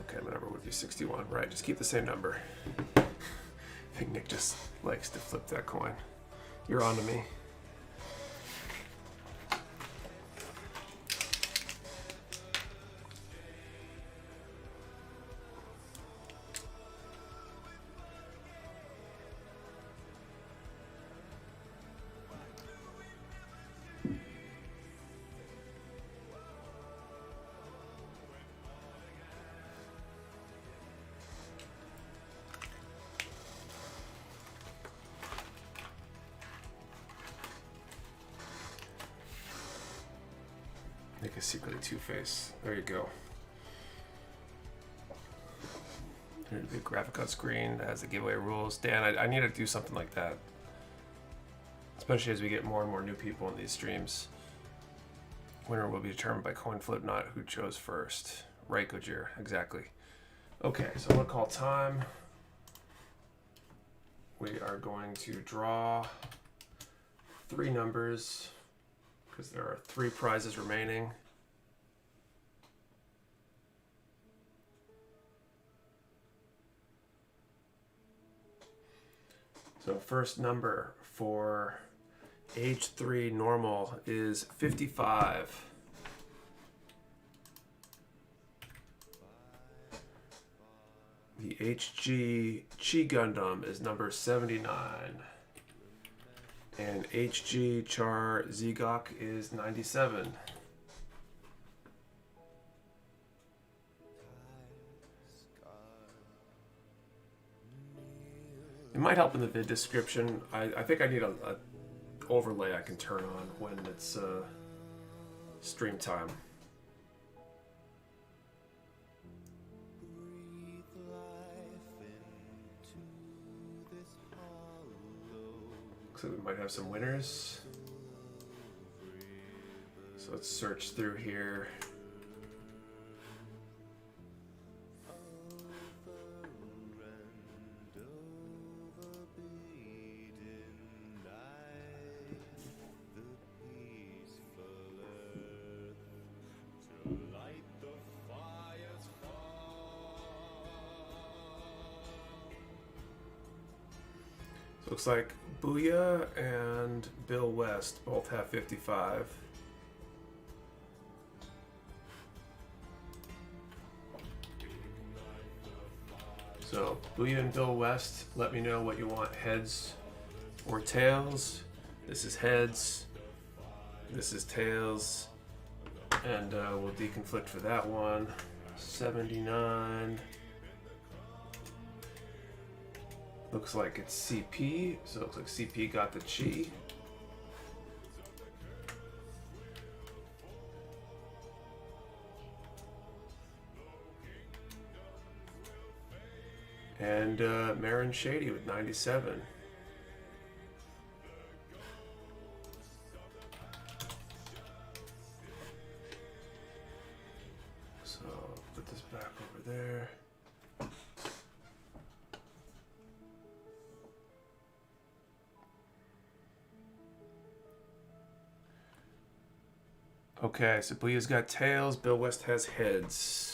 A: Okay, my number would be 61. Right, just keep the same number. I think Nick just likes to flip that coin. You're on to me. Nick is secretly Two-Face. There you go. Here's the graphic on screen that has the giveaway rules. Dan, I need to do something like that. Especially as we get more and more new people in these streams. Winner will be determined by coin flip, not who chose first. Right, Gojir, exactly. Okay, so I'm gonna call time. We are going to draw 3 numbers, because there are 3 prizes remaining. So first number for age 3 normal is 55. The HG Chi Gundam is number 79. And HG Char Zegok is 97. It might help in the vid description. I think I need a overlay I can turn on when it's stream time. Looks like we might have some winners. So let's search through here. Looks like Booyah and Bill West both have 55. So, Booyah and Bill West, let me know what you want, heads or tails. This is heads. This is tails. And we'll deconflict for that one. 79. Looks like it's CP, so it looks like CP got the chi. And Marin Shady with 97. So put this back over there. Okay, so Booyah's got tails, Bill West has heads.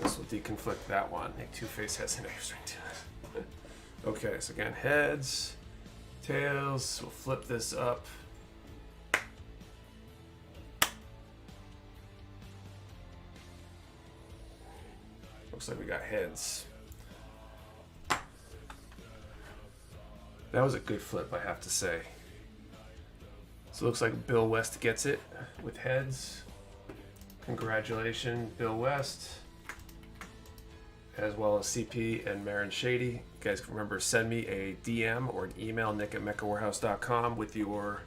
A: This will deconflict that one. Make Two-Face has an extra to it. Okay, so again, heads, tails. We'll flip this up. Looks like we got heads. That was a good flip, I have to say. So it looks like Bill West gets it with heads. Congratulations, Bill West. As well as CP and Marin Shady. You guys can remember, send me a DM or an email, nick@mechawarehouse.com, with your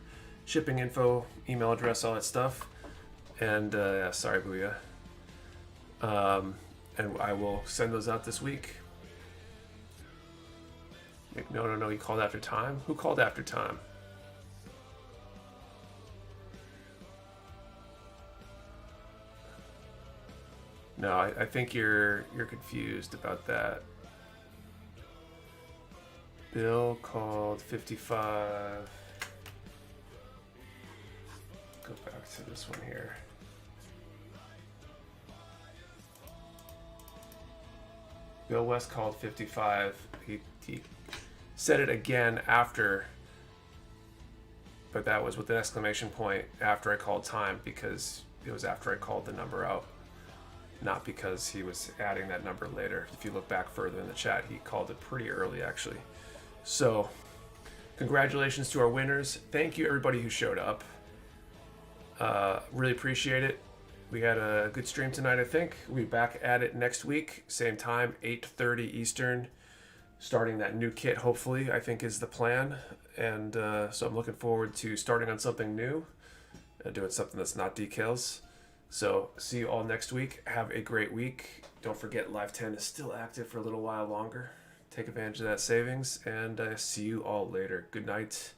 A: shipping info, email address, all that stuff. And sorry, Booyah. And I will send those out this week. No, he called after time. Who called after time? No, I think you're confused about that. Bill called 55. Go back to this one here. Bill West called 55. He said it again after, but that was with an exclamation point after I called time, because it was after I called the number out. Not because he was adding that number later. If you look back further in the chat, he called it pretty early, actually. So, congratulations to our winners. Thank you, everybody who showed up. Really appreciate it. We had a good stream tonight, I think. We'll be back at it next week. Same time, 8:30 Eastern. Starting that new kit, hopefully, I think is the plan. And so I'm looking forward to starting on something new. Doing something that's not decals. So, see you all next week. Have a great week. Don't forget, Live 10 is still active for a little while longer. Take advantage of that savings, and see you all later. Good night.